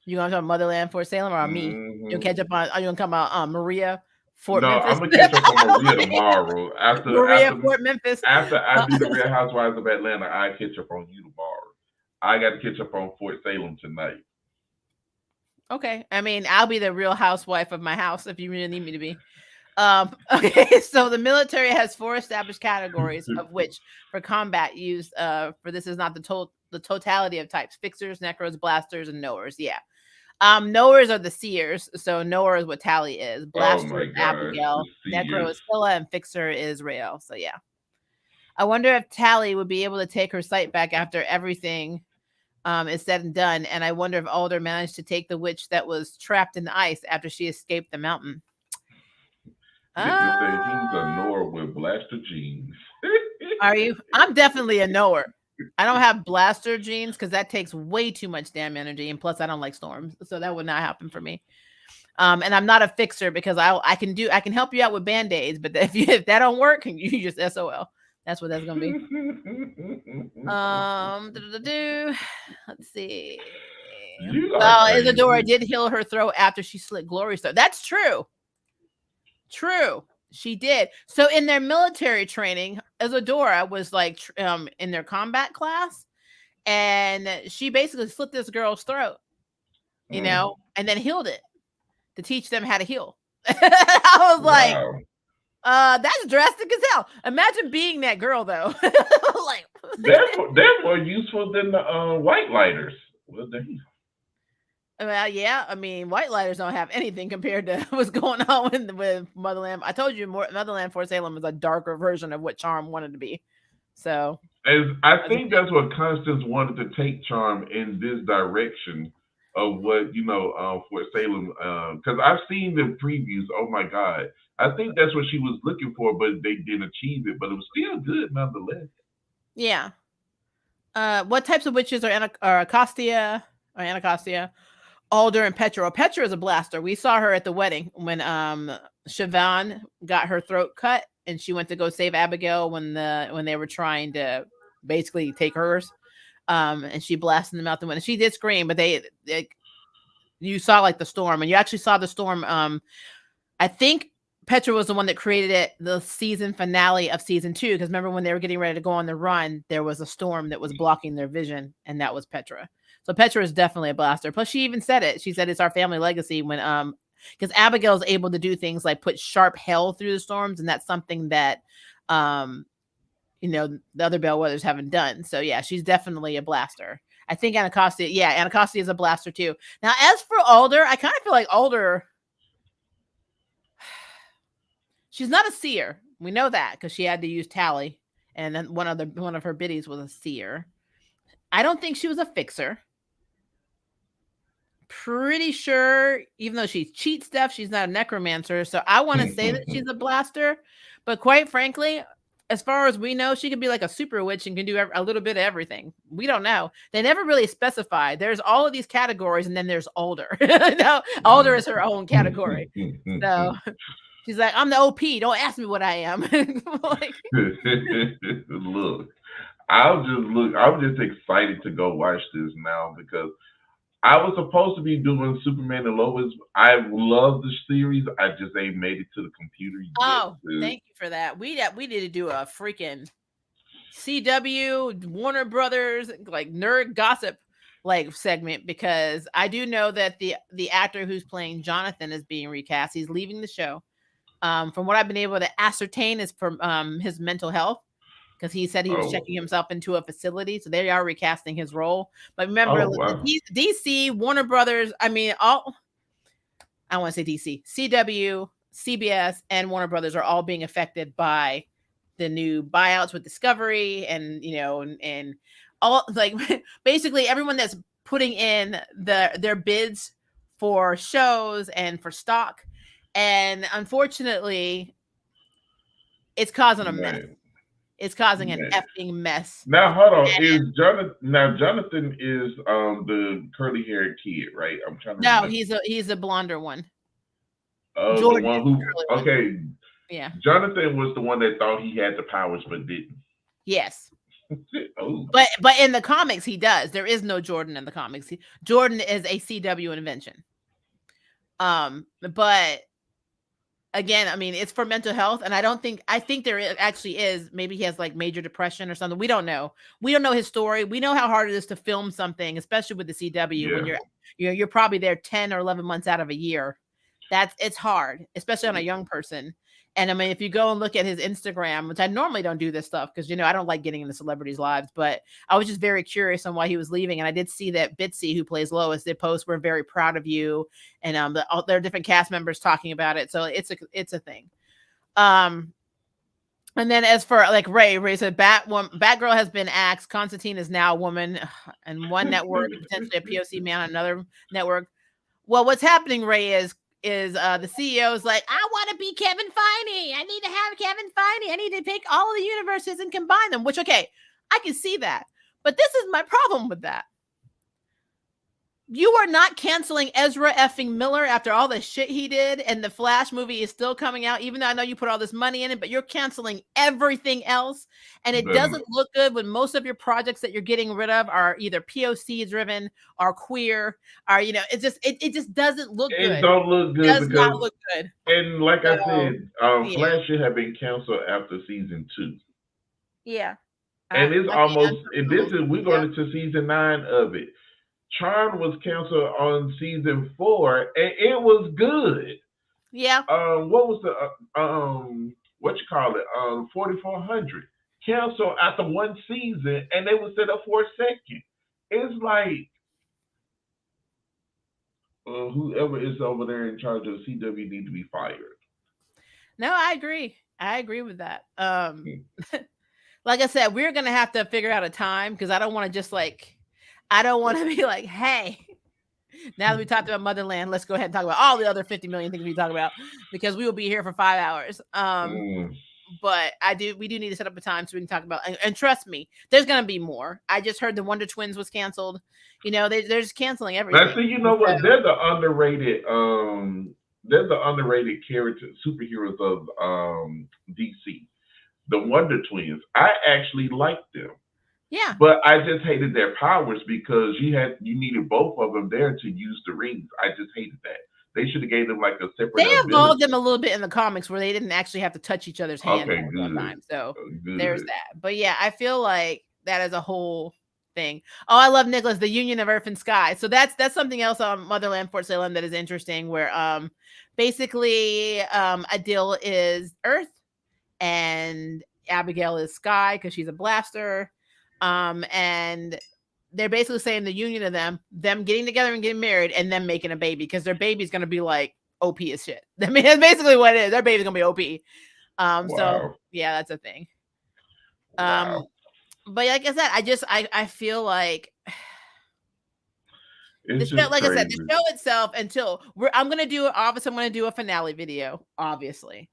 You gonna talk about Motherland, Fort Salem, or on me? You'll catch up on? Are you gonna come about Maria, Fort Memphis? No, I'm gonna catch up on Maria tomorrow. After Fort Memphis. After I do the Real Housewives of Atlanta, I catch up on you tomorrow. I got to catch up on Fort Salem tonight. Okay, I mean I'll be the Real Housewife of my house if you really need me to be. Okay, so the military has 4 established categories, of which for combat use, for this is not the totality of types: fixers, necros, blasters, and knowers. Yeah. Knowers are the seers, so knower is what Tally is. Blaster is Abigail, necro is Phila, and fixer is Rael. So yeah. I wonder if Tally would be able to take her sight back after everything is said and done. And I wonder if Alder managed to take the witch that was trapped in the ice after she escaped the mountain. He's a knower with blaster genes. Are you? I'm definitely a knower. I don't have blaster genes because that takes way too much damn energy, and plus I don't like storms, so that would not happen for me. And I'm not a fixer because I can help you out with band-aids, but if that don't work, you just SOL. That's what that's gonna be. Let's see. Well, Isadora did heal her throat after she slit Glory Star. That's true. True. She did. So in their military training, Isadora was in their combat class, and she basically slit this girl's throat, you know, and then healed it to teach them how to heal. I was like, wow. That's drastic as hell. Imagine being that girl though. They're more useful than the white lighters. Well, damn. Well, yeah, I mean, white lighters don't have anything compared to what's going on with Motherland. I told you, Motherland for Salem is a darker version of what Charm wanted to be. So, As I as a think that's what Constance wanted to take Charm in this direction of what for Salem. Because I've seen the previews. Oh my God, I think that's what she was looking for, but they didn't achieve it. But it was still good nonetheless. yeah. What types of witches are Acostia or Anacostia? Alder and Petra. Well, Petra is a blaster. We saw her at the wedding when Siobhan got her throat cut and she went to go save Abigail when they were trying to basically take hers. And she blasted them out the window. She did scream, but they you saw like the storm, and you actually saw the storm. I think Petra was the one that created it the season finale of season 2, because remember when they were getting ready to go on the run, there was a storm that was blocking their vision, and that was Petra. So Petra is definitely a blaster. Plus, she even said it. She said it's our family legacy when because Abigail's able to do things like put sharp hail through the storms, and that's something that the other bellwethers haven't done. So yeah, she's definitely a blaster. I think Anacostia is a blaster too. Now, as for Alder, I kind of feel like Alder, she's not a seer. We know that because she had to use Tally, and then one of her biddies was a seer. I don't think she was a fixer. Pretty sure, even though she cheats stuff, she's not a necromancer. So I want to say that she's a blaster, but quite frankly, as far as we know, she could be like a super witch and can do a little bit of everything. We don't know. They never really specify. There's all of these categories, and then there's Alder. No, Alder is her own category. So she's like, I'm the OP. Don't ask me what I am. Like, Look, I'm just excited to go watch this now because I was supposed to be doing Superman and Lois. I love the series. I just ain't made it to the computer yet. oh, thank you for that. We need to do a freaking CW Warner Brothers like nerd gossip like segment, because I do know that the actor who's playing Jonathan is being recast. He's leaving the show. From what I've been able to ascertain is from his mental health, because he said he was checking himself into a facility. So they are recasting his role. But remember, wow. DC, Warner Brothers, I mean, I want to say DC, CW, CBS, and Warner Brothers are all being affected by the new buyouts with Discovery, and and all, like, basically everyone that's putting in their bids for shows and for stock. And unfortunately, it's causing a mess. It's causing an effing mess. Now hold on, is Jonathan? Now Jonathan is the curly haired kid, right? I'm trying to. No, he's a blonder one. The one who yeah. Jonathan was the one that thought he had the powers but didn't. Yes. Oh. But in the comics he does. There is no Jordan in the comics. Jordan is a CW invention. But again, I mean, it's for mental health, and I think there actually is. Maybe he has like major depression or something. We don't know. We don't know his story. We know how hard it is to film something, especially with the CW when you're probably there 10 or 11 months out of a year. It's hard, especially on a young person. And I mean, if you go and look at his Instagram, which I normally don't do this stuff because I don't like getting into celebrities' lives, but I was just very curious on why he was leaving. And I did see that Bitsy, who plays Lois, did post, "We're very proud of you," and there are different cast members talking about it. So it's a thing. And then as for like Ray said, Batgirl has been axed. Constantine is now a woman, and one network, potentially a POC man on another network. Well, what's happening, Ray, is the CEO is like, I want to be Kevin Feige. I need to have Kevin Feige. I need to take all of the universes and combine them, which, okay, I can see that. But this is my problem with that. You are not canceling Ezra effing Miller after all the shit he did, and the Flash movie is still coming out, even though I know you put all this money in it, but you're canceling everything else. And it doesn't look good when most of your projects that you're getting rid of are either POC driven or queer, or it just doesn't look good. It don't look good. It does not look good. And like I said, Flash should have been canceled after season 2. Yeah. And it's we're going into season 9 of it. Charm was canceled on season 4, and it was good. Yeah. What was the 4400 canceled after one season, and they would set up for a second. It's like whoever is over there in charge of CW need to be fired. No, I agree. I agree with that. Hmm. Like I said, we're gonna have to figure out a time because I don't want to just like, I don't want to be like, hey, now that we talked about Motherland, let's go ahead and talk about all the other 50 million things we talk about because we will be here for 5 hours. But we do need to set up a time so we can talk about, and trust me, there's gonna be more. I just heard the Wonder Twins was canceled. You know, they're just canceling everything. Now, see, you know what? They're the underrated. They're the underrated character superheroes of DC. The Wonder Twins. I actually liked them. Yeah. But I just hated their powers because you needed both of them there to use the rings. I just hated that. They should have gave them like a separate. They evolved them a little bit in the comics where they didn't actually have to touch each other's hands all the time. So good. There's that. But yeah, I feel like that is a whole thing. Oh, I love Nicholas, the Union of Earth and Sky. So that's something else on Motherland, Fort Salem that is interesting. Where basically Adil is Earth and Abigail is Sky because she's a blaster. And they're basically saying the union of them getting together and getting married and them making a baby because their baby's gonna be like OP as shit. I mean, that's basically what it is. Their baby's gonna be OP. Wow. So yeah, that's a thing. Wow. But like I said, I feel like it's the show, like crazy. I said, the show itself I'm gonna do a finale video, obviously.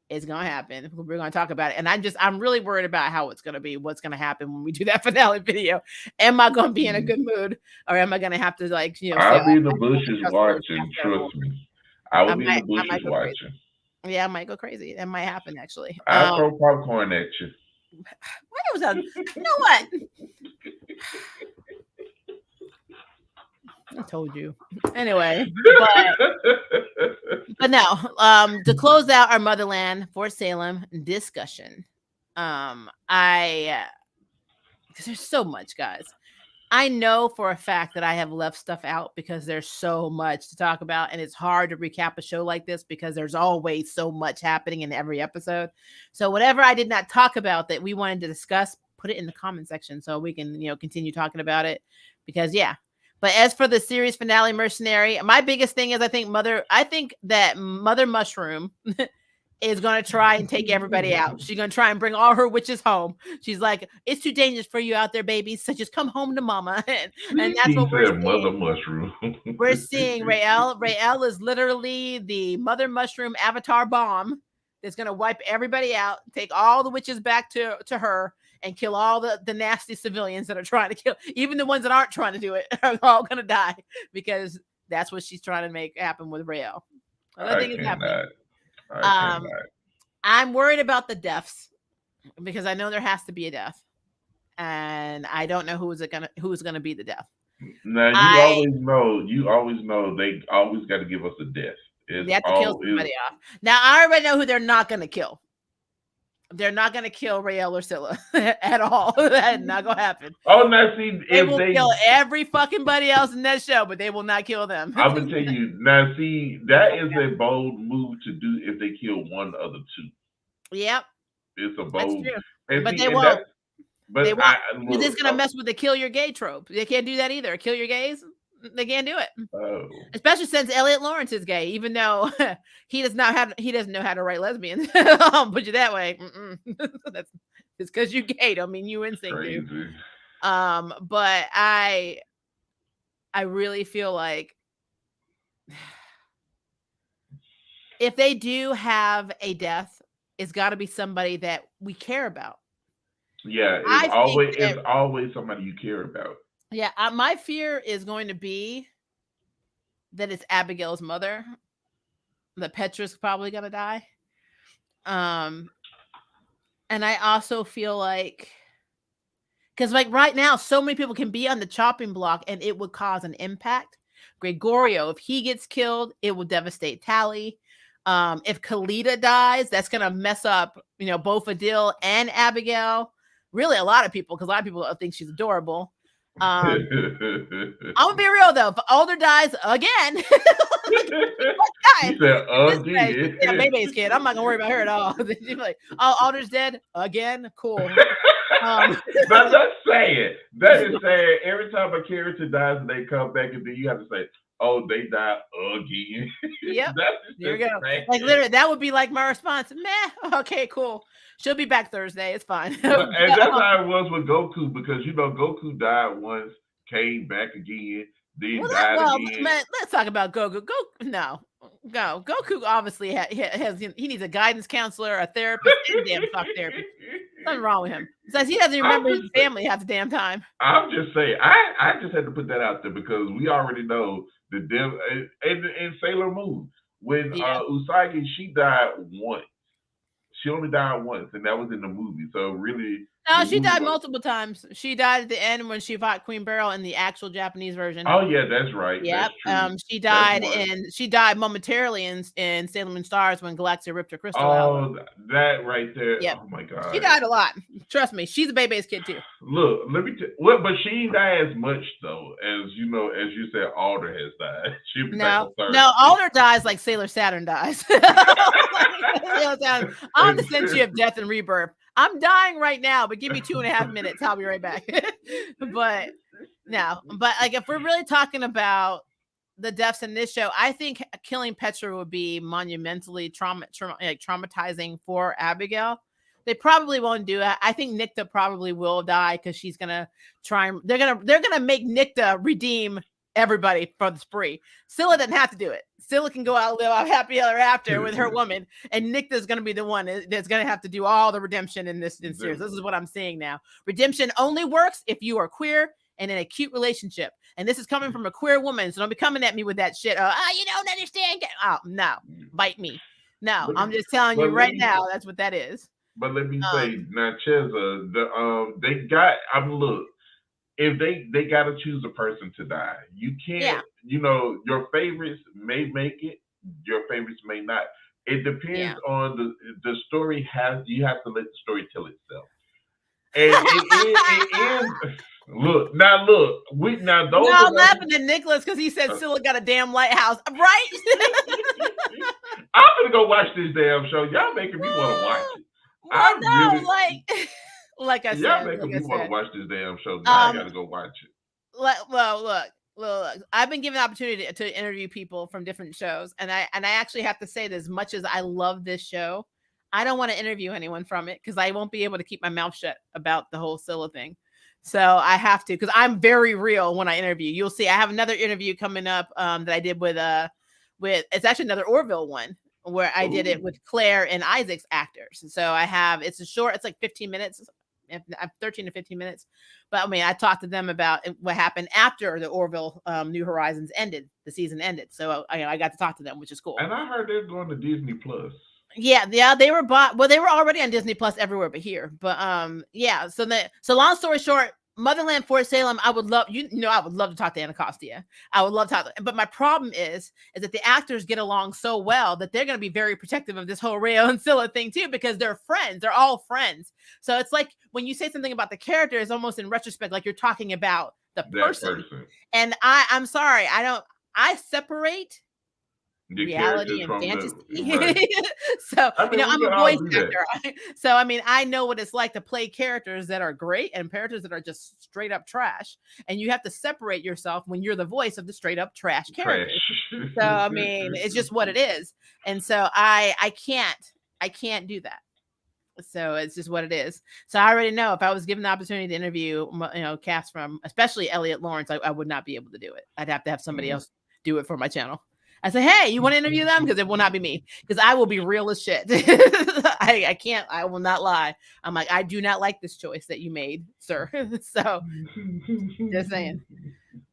It's gonna happen. We're gonna talk about it, and I'm really worried about how it's gonna be. What's gonna happen when we do that finale video? Am I gonna be in a good mood, or am I gonna have to like I'll be in the bushes watching. Trust me, I will be in the bushes watching. Yeah, I might go crazy. That might happen actually. I'll throw popcorn at you. What was that? You know what? I told you. Anyway, but now, to close out our Motherland Fort Salem discussion, because there's so much, guys. I know for a fact that I have left stuff out because there's so much to talk about, and it's hard to recap a show like this because there's always so much happening in every episode. So whatever I did not talk about that we wanted to discuss, put it in the comment section so we can, continue talking about it. Because yeah. But as for the series finale, Mercenary, my biggest thing is I think that Mother Mushroom is going to try and take everybody out. She's going to try and bring all her witches home. She's like, it's too dangerous for you out there, babies. So just come home to mama. And that's what we're seeing. Mother Mushroom. We're seeing Raelle. Raelle is literally the Mother Mushroom avatar bomb that's going to wipe everybody out, take all the witches back to her, and kill all the nasty civilians that are trying to kill. Even the ones that aren't trying to do it are all going to die because that's what she's trying to make happen with Raelle. I think it's happening. I'm worried about the deaths because I know there has to be a death, and I don't know who's gonna be the death. Now you always know they always got to give us a death. They have to kill somebody off. Now I already know who they're not gonna kill. They're not gonna kill Raelle or Scylla at all. That's not gonna happen. Oh, now see, they will kill every fucking buddy else in that show, but they will not kill them. I'm gonna tell you now. See, that is a bold move to do if they kill one of the two. Yep, it's a bold. But they won't. They won't. This is gonna mess with the kill your gay trope. They can't do that either. Kill your gays. They can't do it. Oh. Especially since Elliot Lawrence is gay, even though he doesn't know how to write lesbian. I'll put you that way. It's because you gay. Don't mean you instinct. But I really feel like if they do have a death, it's got to be somebody that we care about. Yeah, it's always somebody you care about. Yeah, my fear is going to be that it's Abigail's mother. That Petra's probably gonna die. And I also feel like, because like right now, so many people can be on the chopping block, and it would cause an impact. Gregorio, if he gets killed, it will devastate Tally. If Kalita dies, that's gonna mess up, both Adil and Abigail. Really, a lot of people, because a lot of people think she's adorable. I'm gonna be real though. If Alder dies again, he said again. Yeah, Bebe's kid. I'm not gonna worry about her at all. She's like, oh, Alder's dead again. Cool. But that's saying. That is saying every time a character dies and they come back, and then you have to say oh, they died again. Yep. That's There we just go. sad. Like literally, that would be like my response. Meh. Okay, cool. She'll be back Thursday. It's fine. But and that's how it was with Goku, because Goku died once, came back again, then died again. Man, let's talk about Goku. Goku obviously has he needs a guidance counselor, a therapist, and damn talk therapy. Something wrong with him. Says he doesn't remember his family half the damn time. I'm just saying, I just had to put that out there because we already know the dev and Sailor Moon, when Usagi, she died once. She only died once, and that was in the movie. So really, no, she died multiple times. She died at the end when she fought Queen Beryl in the actual Japanese version. Oh yeah, that's right. Yep. She died momentarily in Salem and Stars when Galaxia ripped her crystal out. Oh, that right there. Yep. Oh my god. She died a lot. Trust me, she's a baby's kid too. Look, let me but she didn't die as much though, as you said, Alder has died. No, Alder dies like Sailor Saturn dies. I'm the sentry of death and rebirth. I'm dying right now, but give me 2.5 minutes. I'll be right back. But like if we're really talking about the deaths in this show, I think killing Petra would be monumentally traumatizing for Abigail. They probably won't do it. I think Nycta probably will die because she's gonna try. They're gonna make Nycta redeem everybody for the spree. Scylla doesn't have to do it. Scylla can go out, live happy ever after with her woman, and Nycta's going to be the one that's going to have to do all the redemption in this series. This is what I'm seeing now. Redemption only works if you are queer and in a cute relationship. And this is coming from a queer woman, so don't be coming at me with that shit. You don't understand. Oh, no, bite me. No, I'm just telling you right now, that's what that is. But let me say, now, Cheza, they got. Look. If they got to choose a person to die, you can't. Your favorites may make it, your favorites may not. It depends on the story. You have to let the story tell itself. And it ends. Look, I'm laughing at Nicholas because he said Scylla got a damn lighthouse, right? I'm gonna go watch this damn show. Y'all making me want to watch it. Like I said, y'all making me want to watch this damn show. Now I gotta go watch it. Well, look. I've been given the opportunity to interview people from different shows, and I actually have to say that as much as I love this show, I don't want to interview anyone from it because I won't be able to keep my mouth shut about the whole Scylla thing. So I have to, because I'm very real when I interview. You'll see. I have another interview coming up that I did with it's actually another Orville one, where I did it with Claire and Isaac's actors. So it's like 15 minutes. 13 to 15 minutes, but I mean, I talked to them about what happened after the Orville New Horizons ended. The season ended, so I got to talk to them, which is cool. And I heard they're going to Disney Plus. Yeah, they were bought. Well, they were already on Disney Plus everywhere but here. But so long story short, Motherland, Fort Salem, I would love to talk to Anacostia. I would love to talk but my problem is that the actors get along so well that they're going to be very protective of this whole Rayo and Scylla thing too, because they're friends. They're all friends. So it's like when you say something about the character, it's almost in retrospect like you're talking about the person. And I'm sorry, I separate the reality and fantasy. Right. So I'm a voice actor. So I mean, I know what it's like to play characters that are great and characters that are just straight up trash. And you have to separate yourself when you're the voice of the straight up trash character. So I mean, it's just what it is. And so I can't do that. So it's just what it is. So I already know if I was given the opportunity to interview, cast from, especially Elliot Lawrence, I would not be able to do it. I'd have to have somebody else do it for my channel. I say, hey, you want to interview them? Because it will not be me. Because I will be real as shit. I can't. I will not lie. I'm like, I do not like this choice that you made, sir. So just saying.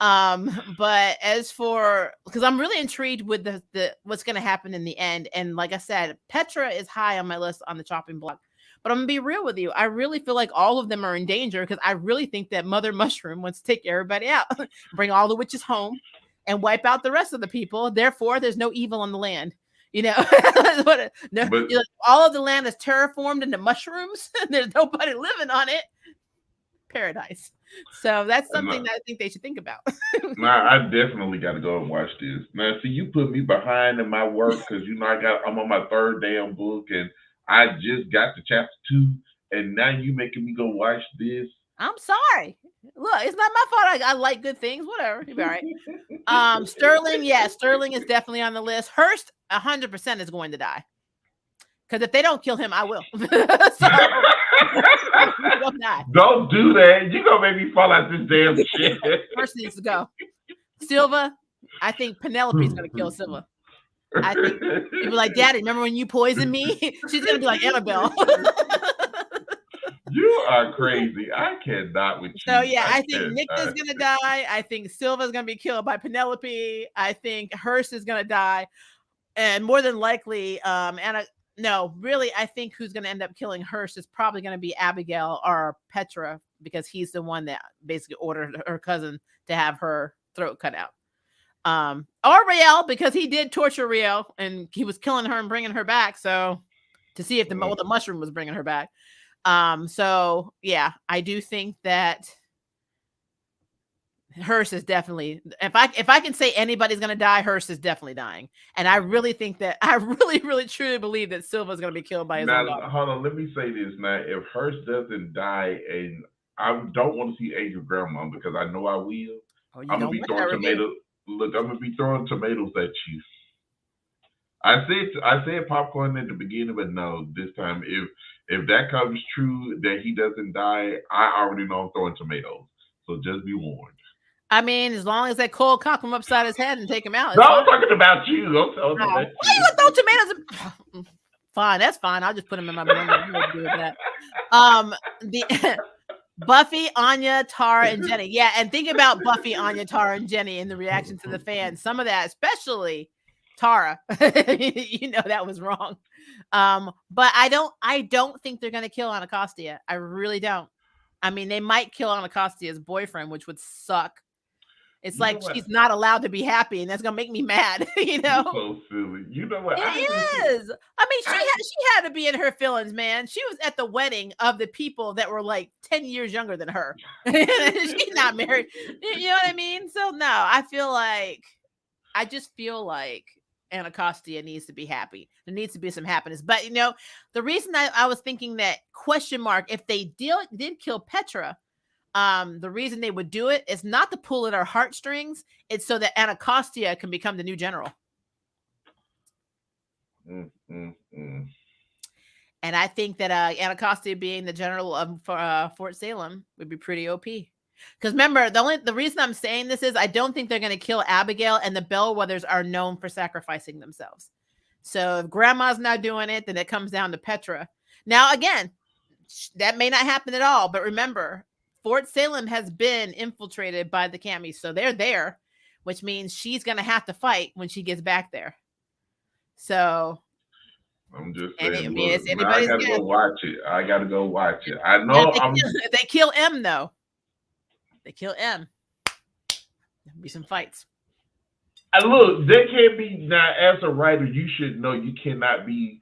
But as for, because I'm really intrigued with the what's going to happen in the end. And like I said, Petra is high on my list on the chopping block. But I'm going to be real with you. I really feel like all of them are in danger because I really think that Mother Mushroom wants to take everybody out, bring all the witches home, and wipe out the rest of the people. Therefore, there's no evil on the land. All of the land is terraformed into mushrooms. There's nobody living on it. Paradise. So that's something that I think they should think about. Now, I definitely got to go and watch this. Now, see, you put me behind in my work because I'm on my third damn book, and I just got to chapter 2, and now you making me go watch this. I'm sorry. Look, it's not my fault. I like good things. Whatever. You'll be all right. Sterling, yeah, Sterling is definitely on the list. Hurst, 100% is going to die. Because if they don't kill him, I will. So he will die. Don't do that. You're gonna make me fall out this damn shit. Hurst needs to go. Silva, I think Penelope's gonna kill Silva. I think people like, Daddy, remember when you poisoned me? She's gonna be like Annabelle. You are crazy. I cannot with you. So yeah, I think Nick is gonna die. I think Silva's gonna be killed by Penelope. I think Hurst is gonna die, and more than likely, no, really, I think who's gonna end up killing Hurst is probably gonna be Abigail or Petra, because he's the one that basically ordered her cousin to have her throat cut out. Or Riel, because he did torture Riel and he was killing her and bringing her back. So to see if the mushroom was bringing her back. So yeah, I do think that Hurst is definitely, if I can say anybody's going to die, Hurst is definitely dying. And I really think that, I really truly believe that Silva's going to be killed by his own daughter. Hold on, let me say this now. If Hurst doesn't die, and I don't want to see Angel Grandma, because I know I will. I'm going to be throwing tomatoes. Look, I'm going to be throwing tomatoes at you. I said popcorn at the beginning, but no, this time, if that comes true, that he doesn't die, I already know I'm throwing tomatoes. So just be warned. I mean, as long as that cold cock him upside his head and take him out. No, I'm talking about you. Why you gonna throw tomatoes? Fine, that's fine. I'll just put them in my blender. The Buffy, Anya, Tara, and Jenny. Yeah, and think about Buffy, Anya, Tara, and Jenny in the reaction to the fans. Some of that, especially Tara, you know that was wrong. But I don't think they're gonna kill Anacostia. I really don't. I mean, they might kill Anacostia's boyfriend, which would suck. It's like she's not allowed to be happy, and that's gonna make me mad. You know, so silly. You know what? It is. I mean, she had to be in her feelings, man. She was at the wedding of the people that were like 10 years younger than her. She's not married. You know what I mean? So no, I just feel like Anacostia needs to be happy. There needs to be some happiness. But you know, the reason I was thinking that question mark, if they did kill Petra, the reason they would do it is not to pull at our heartstrings. It's so that Anacostia can become the new general. And I think that Anacostia being the general of Fort Salem would be pretty OP. Because remember, the reason I'm saying this is I don't think they're going to kill Abigail, and the Bellwethers are known for sacrificing themselves. So if Grandma's not doing it, then it comes down to Petra. Now, again, that may not happen at all. But remember, Fort Salem has been infiltrated by the Cammies, so they're there, which means she's going to have to fight when she gets back there. So I'm just saying, I gotta go watch it. I gotta go watch it. I know if they kill M, though. They kill M. There'll be some fights. Look, there can't be, now as a writer, you should know you can't be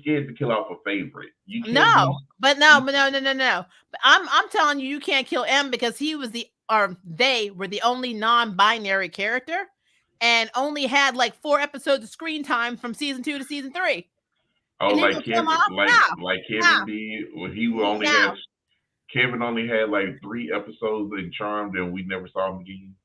scared to kill off a favorite. No. But I'm telling you can't kill M, because they were the only non-binary character and only had like 4 episodes of screen time from season 2 to season 3. Oh, like Kevin, Kevin did. Well, Kevin only had like 3 episodes in Charmed, and we never saw him again.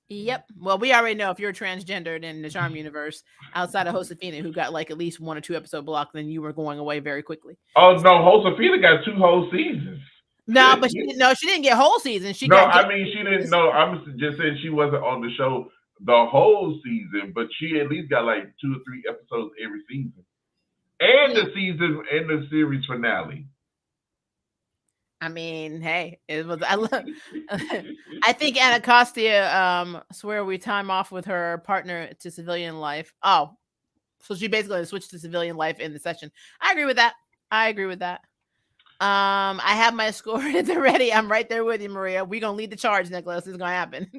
Yep. Well, we already know if you're transgendered in the Charm universe, outside of Josefina, who got like at least 1 or 2 episode block, then you were going away very quickly. Oh no, Josefina got 2 whole seasons. No, but she didn't get whole season. She didn't know. I'm just saying she wasn't on the show the whole season, but she at least got like 2 or 3 episodes every season, and the season and the series finale. I mean, hey, it was. I think Anacostia swear we time off with her partner to civilian life. Oh, so she basically switched to civilian life in the session. I agree with that. I have my score ready. I'm right there with you, Maria. We're gonna lead the charge, Nicholas. It's gonna happen.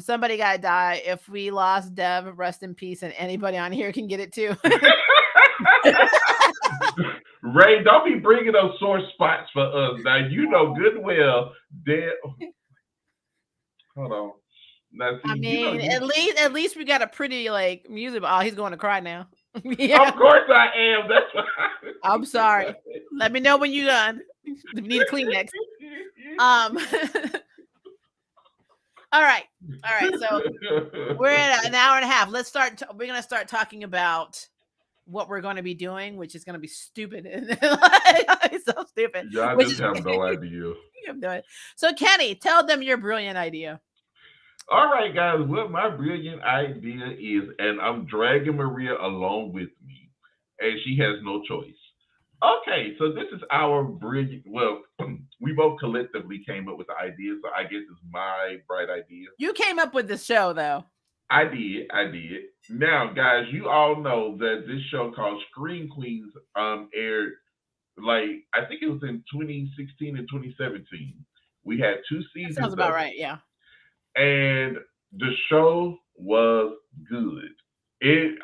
Somebody gotta die. If we lost Dev, rest in peace, and anybody on here can get it too. Ray, don't be bringing those sore spots for us. Now, you know good well that. Hold on. Now, see, at least we got a pretty like music. Oh, he's going to cry now. Yeah. Of course I am. That's why. I'm sorry. Let me know when you're done. Need a Kleenex. All right. So we're at an hour and a half. Let's start. We're gonna start talking about what we're going to be doing, which is going to be stupid. It's so stupid. Y'all just have no idea. So, Kenny, tell them your brilliant idea. All right, guys. What my brilliant idea is, and I'm dragging Maria along with me, and she has no choice. Okay, so this is our brilliant. Well, we both collectively came up with the idea, so I guess it's my bright idea. You came up with the show, though. I did. Now, guys, you all know that this show called Screen Queens aired, like, I think it was in 2016 and 2017. We had 2 seasons. That sounds about right, yeah. And the show was good. It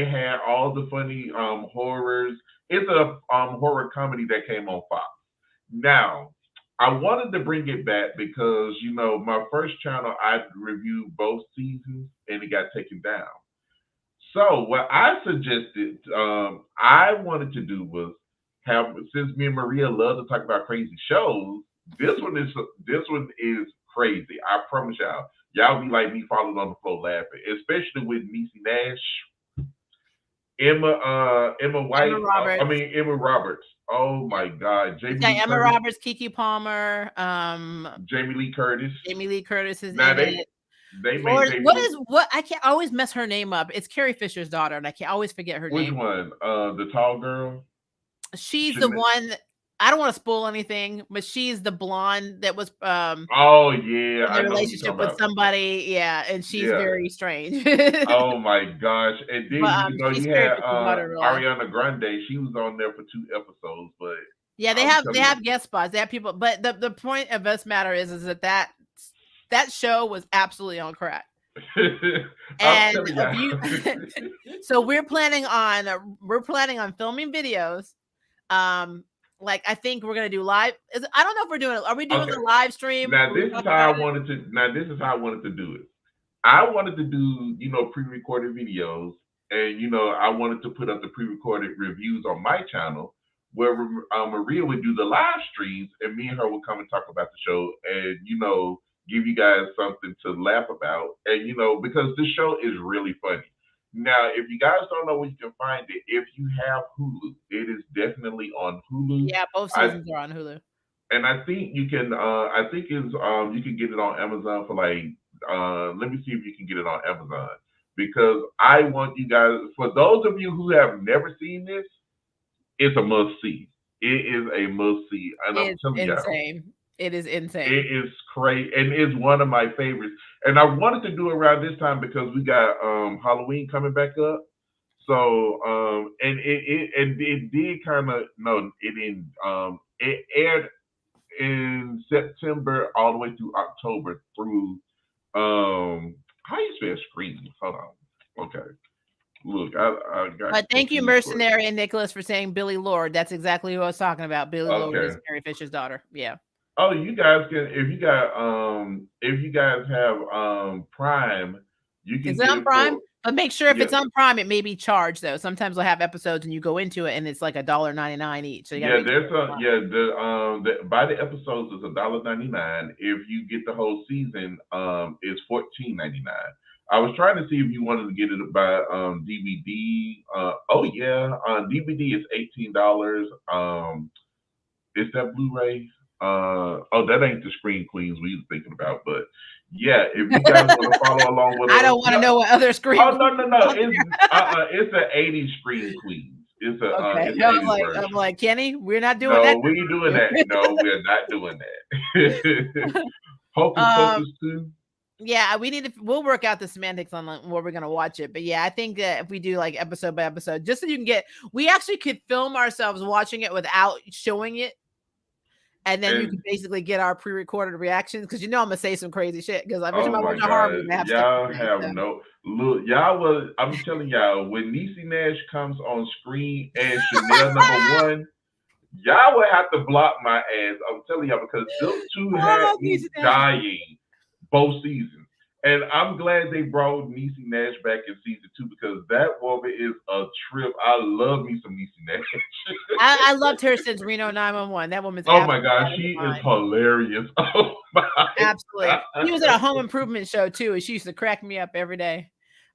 had all the funny horrors. It's a horror comedy that came on Fox. Now, I wanted to bring it back because, my first channel, I reviewed both seasons and it got taken down. So what I suggested, I wanted to do was since me and Maria love to talk about crazy shows, this one is crazy. I promise y'all. Y'all be like me falling on the floor laughing, especially with Niecy Nash, Emma White. Emma Roberts. Oh my God, Emma Roberts, Keke Palmer, Jamie Lee Curtis. Jamie Lee Curtis is now in it. I can't always mess her name up. It's Carrie Fisher's daughter, and I can't always forget her name. Which one? The tall girl. She's the one. I don't want to spoil anything, but she's the blonde that was oh yeah, in a relationship with somebody, yeah, and she's very strange. Oh my gosh. And then you had Ariana Grande. She was on there for 2 episodes, but yeah, they have guest spots. They have people, but the point of this matter is that show was absolutely on crack. And so we're planning on filming videos. Like, I think we're gonna do live. I don't know if we're doing it. Are we doing a live stream? Now this is how I wanted to do it. I wanted to do, pre-recorded videos, and I wanted to put up the pre-recorded reviews on my channel, where Maria would do the live streams, and me and her would come and talk about the show, and give you guys something to laugh about, and because this show is really funny. Now, if you guys don't know where you can find it, if you have Hulu, it is definitely on Hulu. Yeah, both seasons are on Hulu. And I think you can. You can get it on Amazon for like. Let me see if you can get it on Amazon, because I want you guys. For those of you who have never seen this, it's a must see. It is a must see, and I'm telling you, it is insane. It is crazy, and it's one of my favorites. And I wanted to do it around this time because we got Halloween coming back up. So and it did kind of it didn't it aired in September all the way through October through how you spell screen? Hold on. Okay. Look, I got. But thank you, Mercenary and Nicholas, for saying Billy Lord. That's exactly who I was talking about. Billy Lord is Carrie Fisher's daughter. Yeah. Oh, you guys can if you guys have Prime, you can. Is it on Prime? But make sure if it's on Prime, it may be charged though. Sometimes they'll have episodes and you go into it and it's like $1.99 each. So by the episodes is $1.99. If you get the whole season, it's $14.99. I was trying to see if you wanted to get it by DVD. DVD is $18. Is that Blu-ray? That ain't the Screen Queens we was thinking about, but yeah, if you guys want to follow along with us, I don't want to know what other Screen. Oh no, it's an 80s Screen Queens. It's a okay. I'm like Kenny, we're not doing that. No, we ain't doing that. No, we're not doing that. Hocus Pocus too. Yeah, we'll work out the semantics on where we're gonna watch it. But yeah, I think that if we do like episode by episode, just so you can we actually could film ourselves watching it without showing it. And then you can basically get our pre-recorded reactions because I'm gonna say some crazy shit because every time I watch a horror movie, I'm telling y'all, when Niecy Nash comes on screen and Chanel #1, y'all will have to block my ass. I'm telling y'all because those two had me dying both seasons. And I'm glad they brought Niecy Nash back in season 2 because that woman is a trip. I love me some Niecy Nash. I loved her since Reno 911. That woman's Oh my absolutely gosh, out of she her is mind. hilarious. Oh my Absolutely. God. She was in a home improvement show too, and she used to crack me up every day.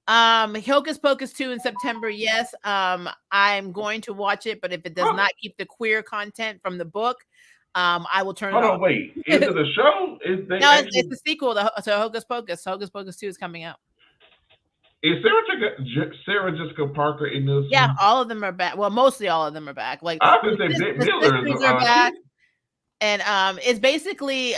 Hocus Pocus 2 in September. Yes. I'm going to watch it, but if it does not keep the queer content from the book, I will turn it Hold off. on, wait. Is it a show? Is they No, actually it's a sequel to Hocus Pocus. Hocus Pocus 2 is coming out. is Sarah Jessica Parker in this Yeah, one? all of them are back. Well, mostly all of them are back. Like I was gonna say Bette the Midler sisters is are back. she, And it's basically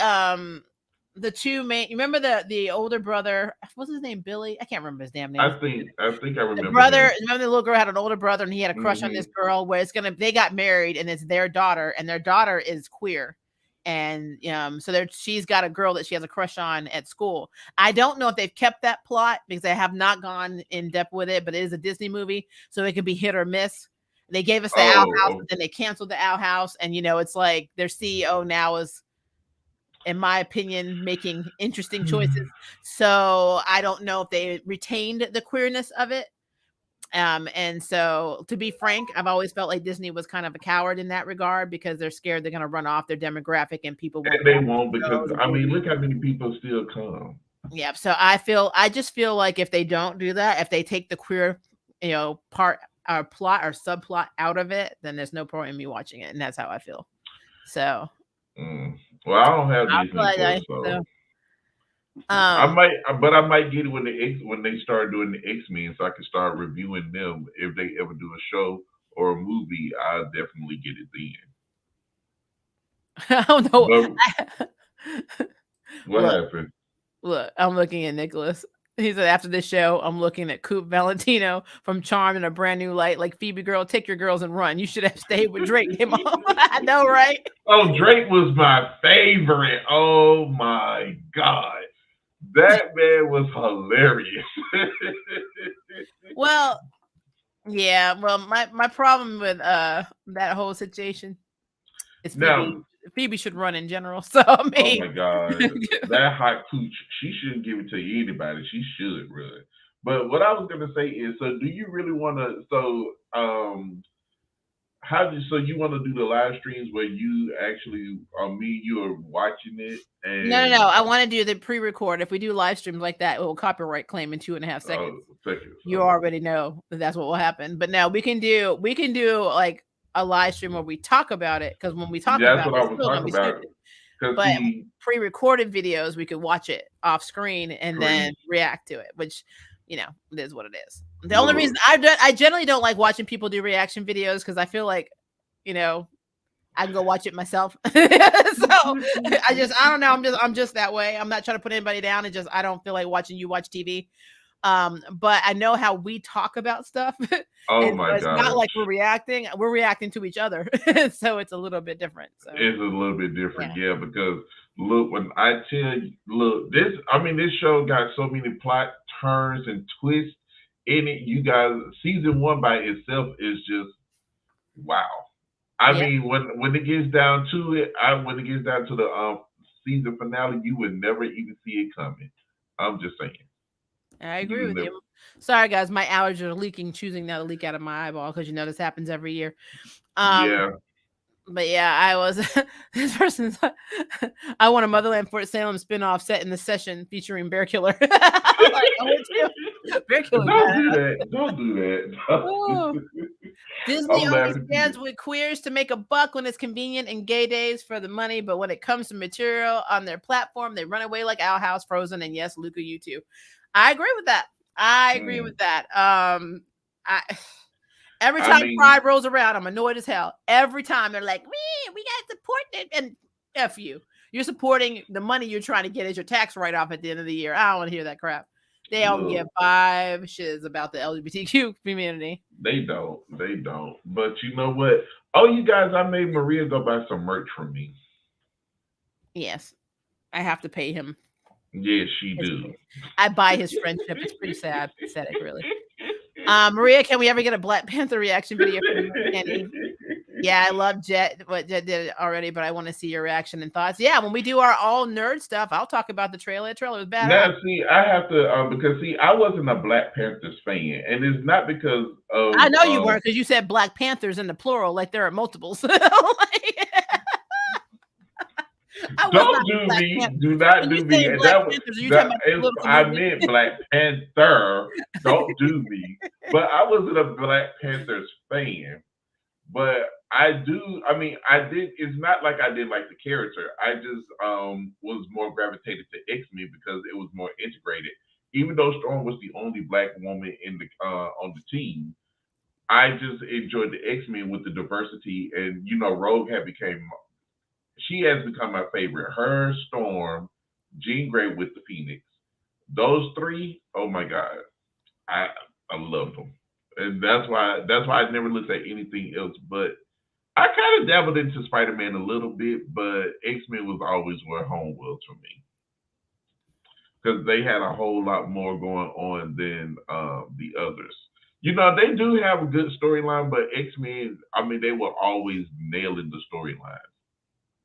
the two main. You remember the older brother? What's his name? Billy? I can't remember his damn name. I think I The remember brother. him. Remember the little girl had an older brother, and he had a crush on this girl. Where they got married, and it's their daughter, and their daughter is queer, and so she's got a girl that she has a crush on at school. I don't know if they've kept that plot because they have not gone in depth with it, but it is a Disney movie, so it could be hit or miss. They gave us the Owl House, but then they canceled the Owl House, and it's like their CEO now is, in my opinion, making interesting choices. So I don't know if they retained the queerness of it. And so to be frank, I've always felt like Disney was kind of a coward in that regard because they're scared they're going to run off their demographic and people won't. And they won't because I mean, look how many people still come. Yeah. So I just feel like if they don't do that, if they take the queer, part or plot or subplot out of it, then there's no point in me watching it. And that's how I feel. So. Well, I don't have Disney Plus, so. I might get it when they start doing the X-Men, so I can start reviewing them. If they ever do a show or a movie, I'll definitely get it then. I don't know. What happened? Look, I'm looking at Nicholas. He said, after this show, I'm looking at Coop Valentino from Charmed in a brand new light. Like, Phoebe girl, take your girls and run. You should have stayed with Drake. Hey, Mom. I know, right? Oh, Drake was my favorite. Oh my God. That man was hilarious. Well, yeah. Well, my problem with that whole situation is Phoebe should run in general. So I mean, oh my God, that hot cooch, she shouldn't give it to anybody. She should run. But what I was gonna say is, so do you really want to? So so you want to do the live streams where you actually, you are watching it? And no. I want to do the pre-record. If we do live streams like that, it will copyright claim in 2.5 seconds. You already know that's what will happen. But now we can do like a live stream where we talk about it, because when we talk about it, it's still gonna be stupid. But pre-recorded videos, we could watch it off screen and then react to it, which it is what it is. The only reason I generally don't like watching people do reaction videos, because I feel like I can go watch it myself. So I don't know. I'm just that way. I'm not trying to put anybody down. It just, I don't feel like watching you watch TV. But I know how we talk about stuff. Oh my God. It's not like we're reacting to each other. So it's a little bit different. So. It's a little bit different, yeah, because look, when I tell you, this show got so many plot turns and twists in it. You guys, season 1 by itself is just wow. I mean, when it gets down to it, when it gets down to the season finale, you would never even see it coming. I'm just saying. I agree with you. Sorry, guys, my allergies are leaking, choosing not to leak out of my eyeball, because this happens every year. Yeah. But yeah, I was this person's. I want a Motherland Fort Salem spinoff set in the session featuring Bear Killer. Like, I would too. Bear Killer. Don't do that. Disney only stands with queers to make a buck when it's convenient and gay days for the money, but when it comes to material on their platform, they run away like Owl House, Frozen, and yes, Luca, you too. I agree with that. Every time Pride rolls around, I'm annoyed as hell. Every time they're like, we got to support it. And F you. You're supporting the money you're trying to get as your tax write-off at the end of the year. I don't want to hear that crap. They don't give 5 shiz about the LGBTQ community. They don't. But you know what? Oh, you guys, I made Maria go buy some merch from me. Yes. I have to pay him. Yes, she do. I buy his friendship. It's pretty sad. Pathetic, really. Maria, can we ever get a Black Panther reaction video from Kenny? Yeah, I love what Jet did already, but I want to see your reaction and thoughts. Yeah, when we do our all nerd stuff, I'll talk about the trailer. The trailer was badass. Now, see, I have to because see, I wasn't a Black Panthers fan, and it's not because of. I know you weren't because you said Black Panthers in the plural, like there are multiples. I was Don't not a do Black me. Panther. Do not When you do me. say And Black Panthers, are you talking about the is, political I movement? meant Black Panther. Don't do me. But I wasn't a Black Panthers fan. But I do. I mean, I did. It's not like I did like the character. I just was more gravitated to X-Men because it was more integrated. Even though Storm was the only Black woman in the on the team, I just enjoyed the X-Men with the diversity, and Rogue she has become my favorite. Her, Storm, Jean Grey with the Phoenix. Those three, oh my God, I I love them, and that's why I never looked at anything else. But I kind of dabbled into Spider-Man a little bit, but X-Men was always where home was for me because they had a whole lot more going on than the others. They do have a good storyline, but X-Men, I mean, they were always nailing the storyline.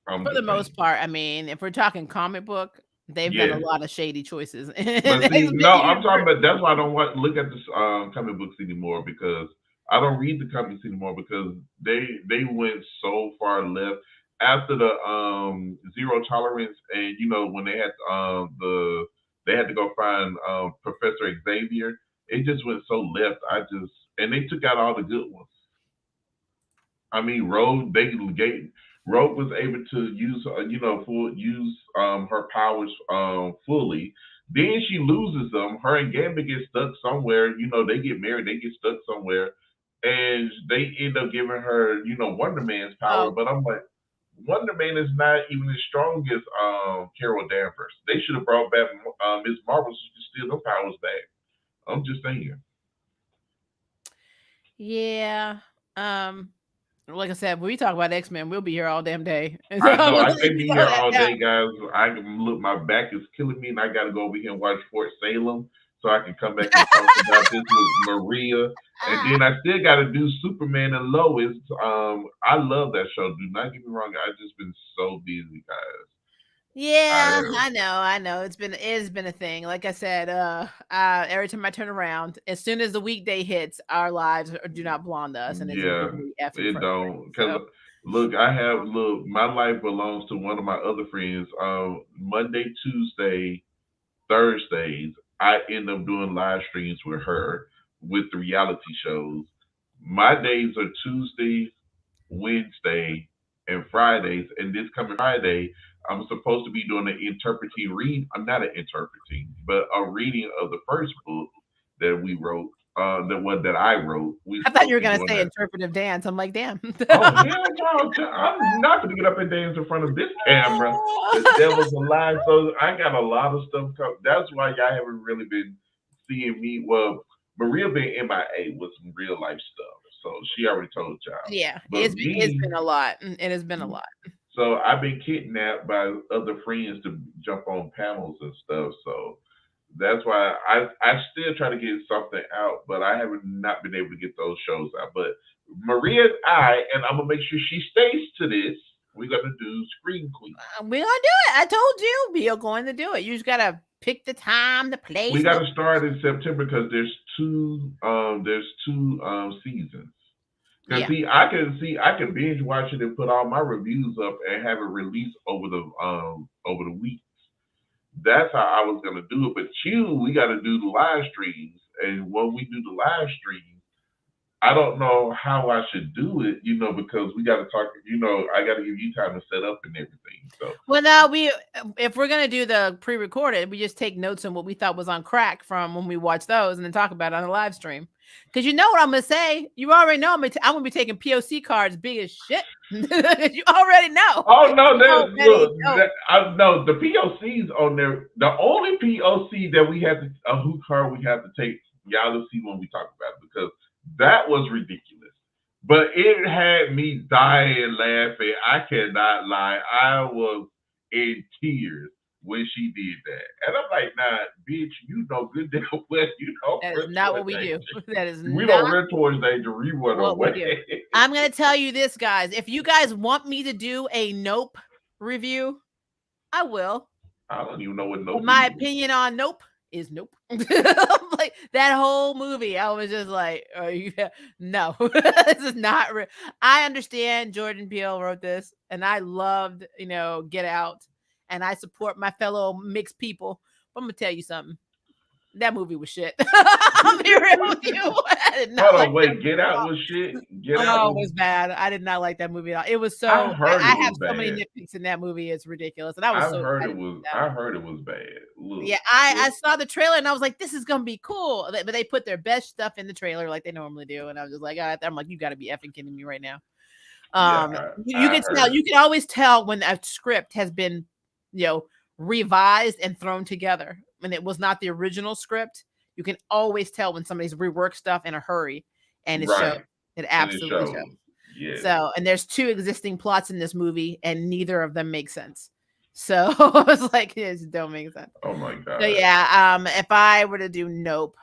I'm For the just saying. most part, I mean, if we're talking comic book, they've done a Yeah. lot of shady choices. But see, no, I'm talking about that's why I don't look at the comic books anymore because I don't read the comics anymore because they went so far left after the zero tolerance and when they had they had to go find Professor Xavier. It just went so left. And they took out all the good ones. I mean, Rogue was able to use, use her powers fully. Then she loses them. Her and Gambit get stuck somewhere. They get married. They get stuck somewhere, and they end up giving her, Wonder Man's power. Oh, But I'm like, Wonder Man is not even as strong as Carol Danvers. They should have brought back Miss Marvel so she could steal them powers back. I'm just saying. yeah. Like I said, when we talk about X-Men, we'll be here all damn day. So I know I'll I let can't you be know here that all now. day, guys. I can look. My back is killing me, and I got to go over here and watch Fort Salem so I can come back and talk about this with Maria. And then I still got to do Superman and Lois. I love that show. Do not get me wrong. I've just been so busy, guys. Yeah, I I know. It's been a thing. Like I said, every time I turn around, as soon as the weekday hits, our lives do not belong to us, and it's Yeah, really effing it frustrating. don't. Cause So, look, my life belongs to one of my other friends. Monday, Tuesday, Thursdays, I end up doing live streams with her with the reality shows. My days are Tuesday, Wednesday, and Fridays. And this coming Friday, I'm supposed to be doing an interpreting read. I'm not an interpreting, but a reading of the first book that we wrote, the one that I wrote. We're I thought you supposed were to be gonna doing say that. interpretive dance. I'm like, damn. Oh hell no! I'm not gonna get up and dance in front of this camera. The devil's alive. So I got a lot of stuff coming. That's why y'all haven't really been seeing me. Well, Maria been MIA with some real life stuff, so she already told y'all. Yeah, But it's me, been a lot. It has been a lot. so I've been kidnapped by other friends to jump on panels and stuff. So that's why I still try to get something out, but I haven't not been able to get those shows out. But Maria and I'm gonna make sure she stays to this. We're gonna do Screen Queen. We're gonna do it. I told you we are going to do it. You just gotta pick the time, the We place. got to start in September because there's two seasons. Because Yeah. I can binge watch it and put all my reviews up and have it released over the week. That's how I was gonna do it. But we got to do the live streams, and when we do the live streams, I don't know how I should do it, because we got to talk. I got to give you time to set up and everything. So Well, now if we're gonna do the pre-recorded, we just take notes on what we thought was on crack from when we watch those, and then talk about it on the live stream. Because you know what I'm gonna say. You already know I'm gonna be taking POC cards big as shit. You already know. oh no, know. the POCs on there. The only POC that we have to who card we have to take, y'all will see when we talk about it because that was ridiculous. But it had me dying laughing. I cannot lie. I was in tears when she did that. And I'm like, nah, bitch, you know good damn well you don't That is run not what towards we do. danger. That is We not don't run towards danger, we run what we away. do. I'm going to tell you this, guys. If you guys want me to do a Nope review, I will. I don't even know what But Nope my is. opinion on Nope is nope. Like that whole movie, I was just like, no, this is not real. I understand Jordan Peele wrote this, and I loved, Get Out, and I support my fellow mixed people. But I'm gonna tell you something. That movie was shit. I'll be real with you. I did not Hold like on, that wait, movie Get at Out all. was shit. Get Out Oh, it was. was bad. I did not like that movie at all. It was I so. heard I it have was so many bad. nitpicks in that movie. It's ridiculous, and I was I've so heard excited it to was. see that. I heard it was bad. Look, Yeah, I saw the trailer and I was like, this is gonna be cool. But they put their best stuff in the trailer like they normally do, and I was just like, I'm like, you got to be effing kidding me right now. You I can tell. heard. You can always tell when a script has been, revised and thrown together. When it was not the original script, you can always tell when somebody's reworked stuff in a hurry, and it shows. Right. It And it absolutely shows. shows. Yes. So, and there's 2 existing plots in this movie, and neither of them make sense. So I was like, it just don't make sense. Oh my god. So yeah, if I were to do Nope,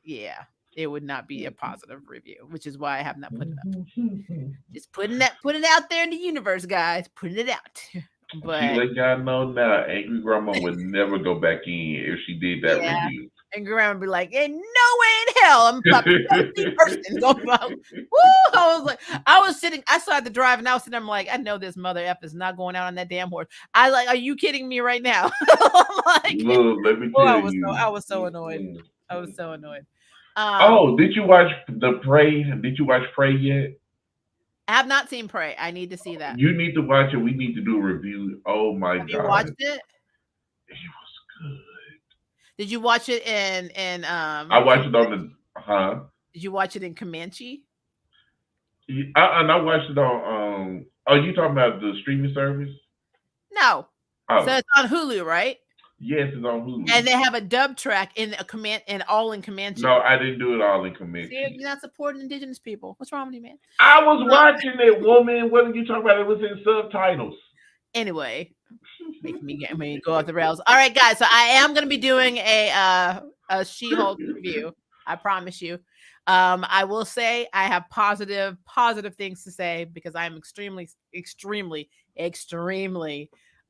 yeah, it would not be a positive review, which is why I have not put it up. Just putting it out there in the universe, guys. Putting it out. She But let y'all know now, Angry Grandma would never go back in if she did that yeah, review. and Grandma would be like, "Ain't no way in hell I'm a filthy person going out." Woo! I was like, I started to drive, and I was sitting there, I'm like, I know this mother F is not going out on that damn horse. I like, are you kidding me right now? I'm like, Look, let me tell you. I was so annoyed. I was so annoyed. Oh, did you watch the Prey? Did you watch Prey yet? I have not seen Prey. I need to see that. You need to watch it. We need to do a review. Oh my Have god. you watched it? It was good. Did you watch it in I watched it on the Did you watch it in Comanche? I watched it on oh, you talking about the streaming service? No. Oh. So it's on Hulu, right? Yes, it's on Hulu. And they have a dub track in all in Comanche. No, I didn't do it all in Comanche. See, you're not supporting indigenous people. What's wrong with you, man? I was watching it, woman. What are you talking about? It was in subtitles. Anyway, making me go off the rails. All right, guys. So I am going to be doing a She-Hulk review. I promise you. I will say I have positive things to say because I'm extremely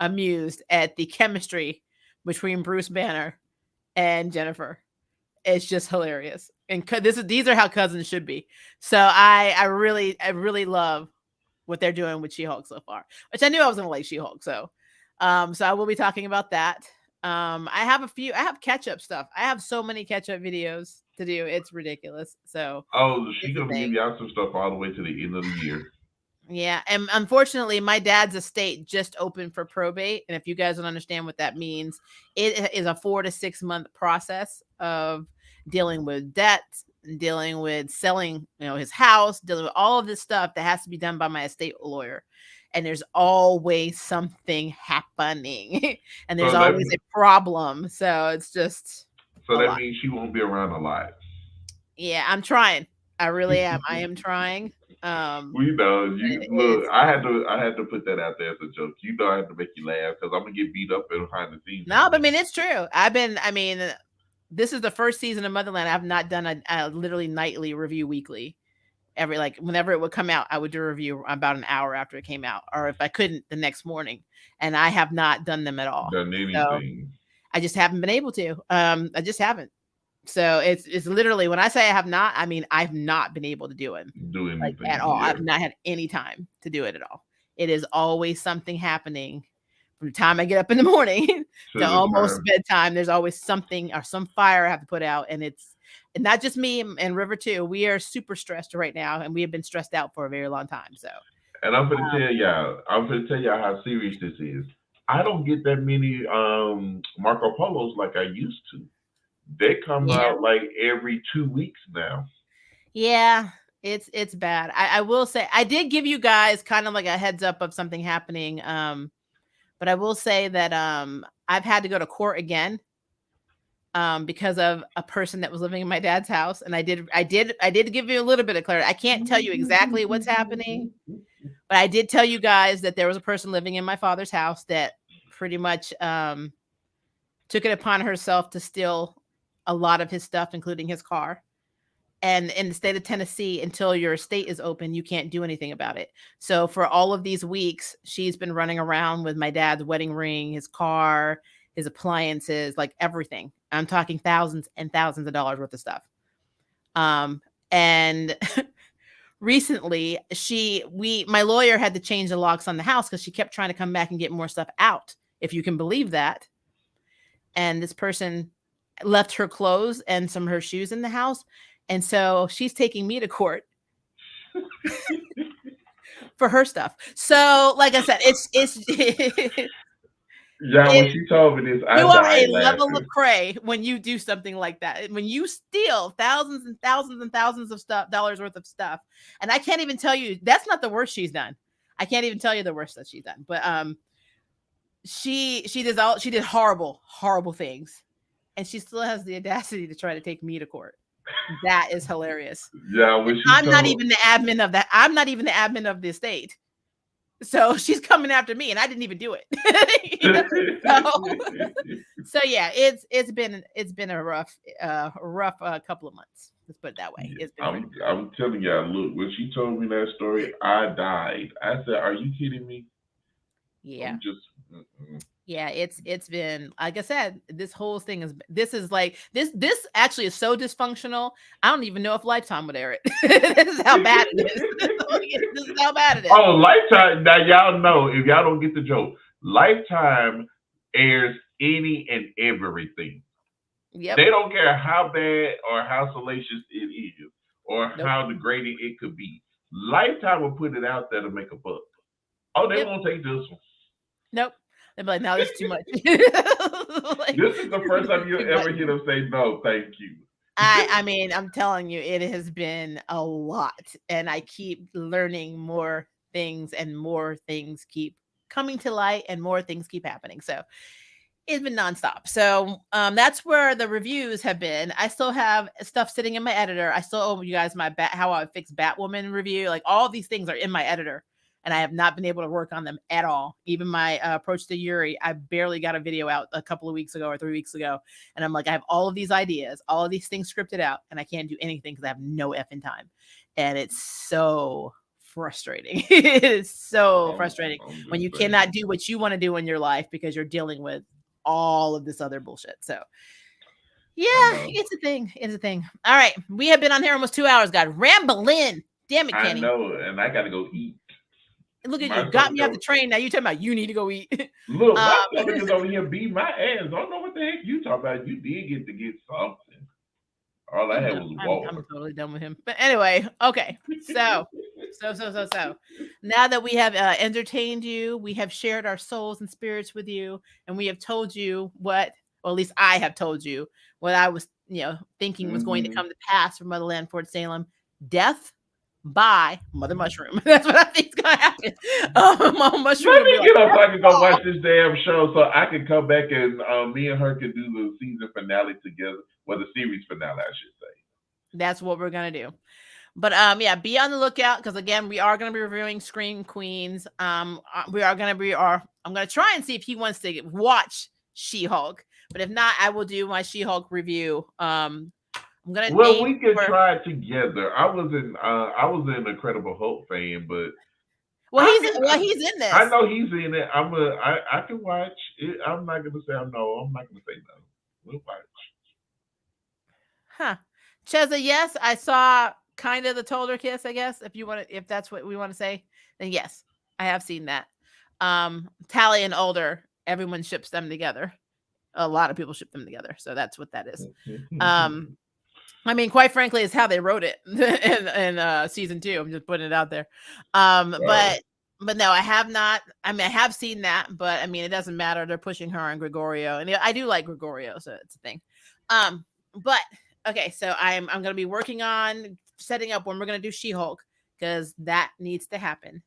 amused at the chemistry between Bruce Banner and Jennifer. It's just hilarious, and these are how cousins should be. So I really love what they're doing with She-Hulk so far, which I knew I was gonna like She-Hulk. So I will be talking about that. I have catch-up stuff. I have so many catch-up videos to do. It's ridiculous. So she's gonna give y'all some stuff all the way to the end of the year. Yeah, and unfortunately, my dad's estate just opened for probate, and if you guys don't understand what that means, it is a 4 to 6 month process of dealing with debts, dealing with selling, his house, dealing with all of this stuff that has to be done by my estate lawyer. And there's always something happening, and there's always a problem. So it's just. So that means she won't be around a lot. Yeah, I'm trying. I really am. I am trying. We know you look. I had to put that out there as a joke. I had to make you laugh because I'm gonna get beat up behind the scenes. No, but I mean it's true. This is the first season of Motherland. I've not done a literally nightly review weekly. Whenever it would come out, I would do a review about an hour after it came out, or if I couldn't, the next morning. And I have not done them at all. Done anything? So I just haven't been able to. I just haven't. So it's literally when I say I have not, I mean I've not been able to do anything at all. Yeah. I've not had any time to do it at all. It is always something happening from the time I get up in the morning to almost bedtime. There's always something or some fire I have to put out, and it's not just me and River too. We are super stressed right now, and we have been stressed out for a very long time. So, and I'm gonna tell y'all how serious this is. I don't get that many Marco Polos like I used to. They come out like every 2 weeks now. Yeah, it's bad. I will say I did give you guys kind of like a heads up of something happening. But I will say that I've had to go to court again because of a person that was living in my dad's house, and I did give you a little bit of clarity. I can't tell you exactly what's happening, but I did tell you guys that there was a person living in my father's house that pretty much took it upon herself to steal a lot of his stuff, including his car. And in the state of Tennessee, until your estate is open, you can't do anything about it. So for all of these weeks, she's been running around with my dad's wedding ring, his car, his appliances, like everything. I'm talking thousands and thousands of dollars worth of stuff. And recently my lawyer had to change the locks on the house because she kept trying to come back and get more stuff out, if you can believe that. And this person left her clothes and some of her shoes in the house. And so she's taking me to court for her stuff. So, like I said, it's yeah. When she told me this, you are a level of cray when you do something like that. When you steal thousands and thousands and thousands of dollars worth of stuff, and I can't even tell you that's not the worst she's done. I can't even tell you the worst that she's done. But she did horrible things, and she still has the audacity to try to take me to court. That is hilarious. Yeah, I'm not even the admin of that. I'm not even the admin of the estate. So she's coming after me, and I didn't even do it. So yeah, it's been a rough couple of months. Let's put it that way. It's been I'm telling y'all, look, when she told me that story, I died. I said, "Are you kidding me?" Yeah. Yeah, it's been, like I said, this whole thing this actually is so dysfunctional. I don't even know if Lifetime would air it. This is how bad it is. This is how bad it is. Oh, Lifetime. Now y'all know, if y'all don't get the joke, Lifetime airs any and everything. Yep. They don't care how bad or how salacious it is or how degrading it could be. Lifetime will put it out there to make a buck. Oh, they won't take this one. Nope. They'd be like, "No, this is too much." This is the first time you'll ever hear them say, "No, thank you." I mean, I'm telling you, it has been a lot, and I keep learning more things, and more things keep coming to light, and more things keep happening. So it's been nonstop. So that's where the reviews have been. I still have stuff sitting in my editor. I still owe you guys my how I fix Batwoman review. Like, all these things are in my editor, and I have not been able to work on them at all. Even my approach to Yuri, I barely got a video out a couple of weeks ago or 3 weeks ago. And I'm like, I have all of these ideas, all of these things scripted out, and I can't do anything because I have no effing time. And it's so frustrating. It is so frustrating when you cannot do what you want to do in your life because you're dealing with all of this other bullshit. So yeah, it's a thing. It's a thing. All right. We have been on here almost 2 hours, God. Rambling. Damn it, Kenny. I know, and I got to go eat. Look at you, got me off the train. Now you talking about you need to go eat. Look, my stomach is over here beating my ass. I don't know what the heck you talking about. You did get something. All I had was water. I'm totally done with him. But anyway, okay. So. Now that we have entertained you, we have shared our souls and spirits with you, and we have told you what, or at least I have told you what I was, thinking was going to come to pass for Motherland, Fort Salem: death by Mother Mushroom. That's what I think is gonna happen. Mother Mushroom. Let me get up so I can go watch this damn show, so I can come back and me and her can do the season finale together, well, the series finale, I should say. That's what we're gonna do. But yeah, be on the lookout, because again, we are gonna be reviewing Scream Queens. I'm gonna try and see if he wants to watch She-Hulk, but if not, I will do my She-Hulk review. We can try it together. I was an Incredible Hulk fan, but he's in this. I know he's in it. I can watch it. I'm not gonna say no. I'm not gonna say no. We'll watch. Huh? Cheza, yes, I saw kind of the Told Her Kiss. I guess if that's what we want to say, then yes, I have seen that. Tally and Alder, everyone ships them together. A lot of people ship them together, so that's what that is. I mean, quite frankly, it's how they wrote it in season 2. I'm just putting it out there. But no, I have not. I mean, I have seen that, but I mean, it doesn't matter. They're pushing her on Gregorio, and I do like Gregorio, so it's a thing. But okay, so I'm going to be working on setting up when we're going to do She-Hulk, because that needs to happen,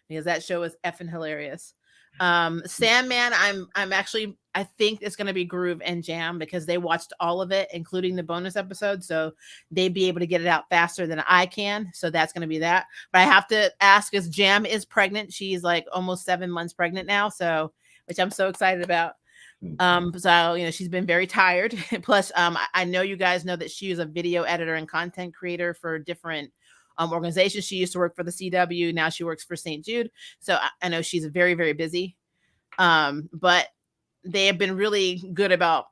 because that show is effing hilarious. Sandman, I'm actually, I think it's going to be Groove and Jam, because they watched all of it, including the bonus episode, so they'd be able to get it out faster than I can. So that's going to be that. But I have to ask, because Jam is pregnant. She's like almost 7 months pregnant now. So which I'm so excited about. So she's been very tired. Plus, I know you guys know that she is a video editor and content creator for different organizations. She used to work for the CW. Now she works for St. Jude. So I know she's very, very busy. But they have been really good about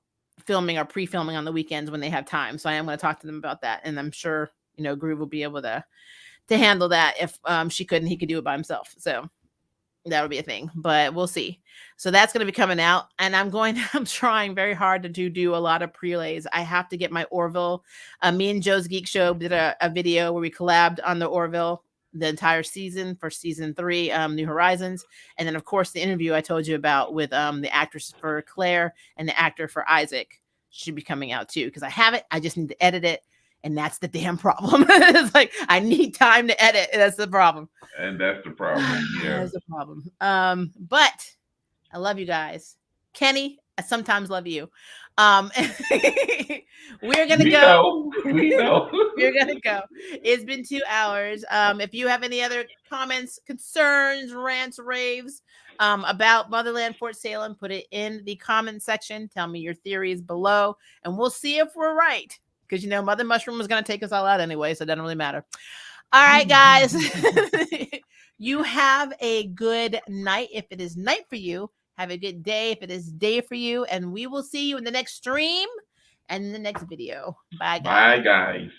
filming or pre-filming on the weekends when they have time. So I am going to talk to them about that, and I'm sure Groove will be able to handle that. If she couldn't, he could do it by himself. So that'll be a thing, but we'll see. So that's going to be coming out, and I'm trying very hard to do a lot of prelays. I have to get my Orville. Me and Joe's Geek Show did a video where we collabed on the Orville the entire season for season 3, New Horizons, and then of course the interview I told you about with the actress for Claire and the actor for Isaac should be coming out too, because I have it. I just need to edit it. And that's the damn problem. It's like I need time to edit. That's the problem. And that's the problem. Yeah. That's the problem. But I love you guys. Kenny, I sometimes love you. We're gonna go. We know. We're gonna go. It's been 2 hours. If you have any other comments, concerns, rants, raves about Motherland Fort Salem, put it in the comment section. Tell me your theories below, and we'll see if we're right. Because Mother Mushroom was going to take us all out anyway, so it doesn't really matter. All right, guys. You have a good night. If it is night for you, have a good day. If it is day for you, and we will see you in the next stream and in the next video. Bye, guys. Bye, guys.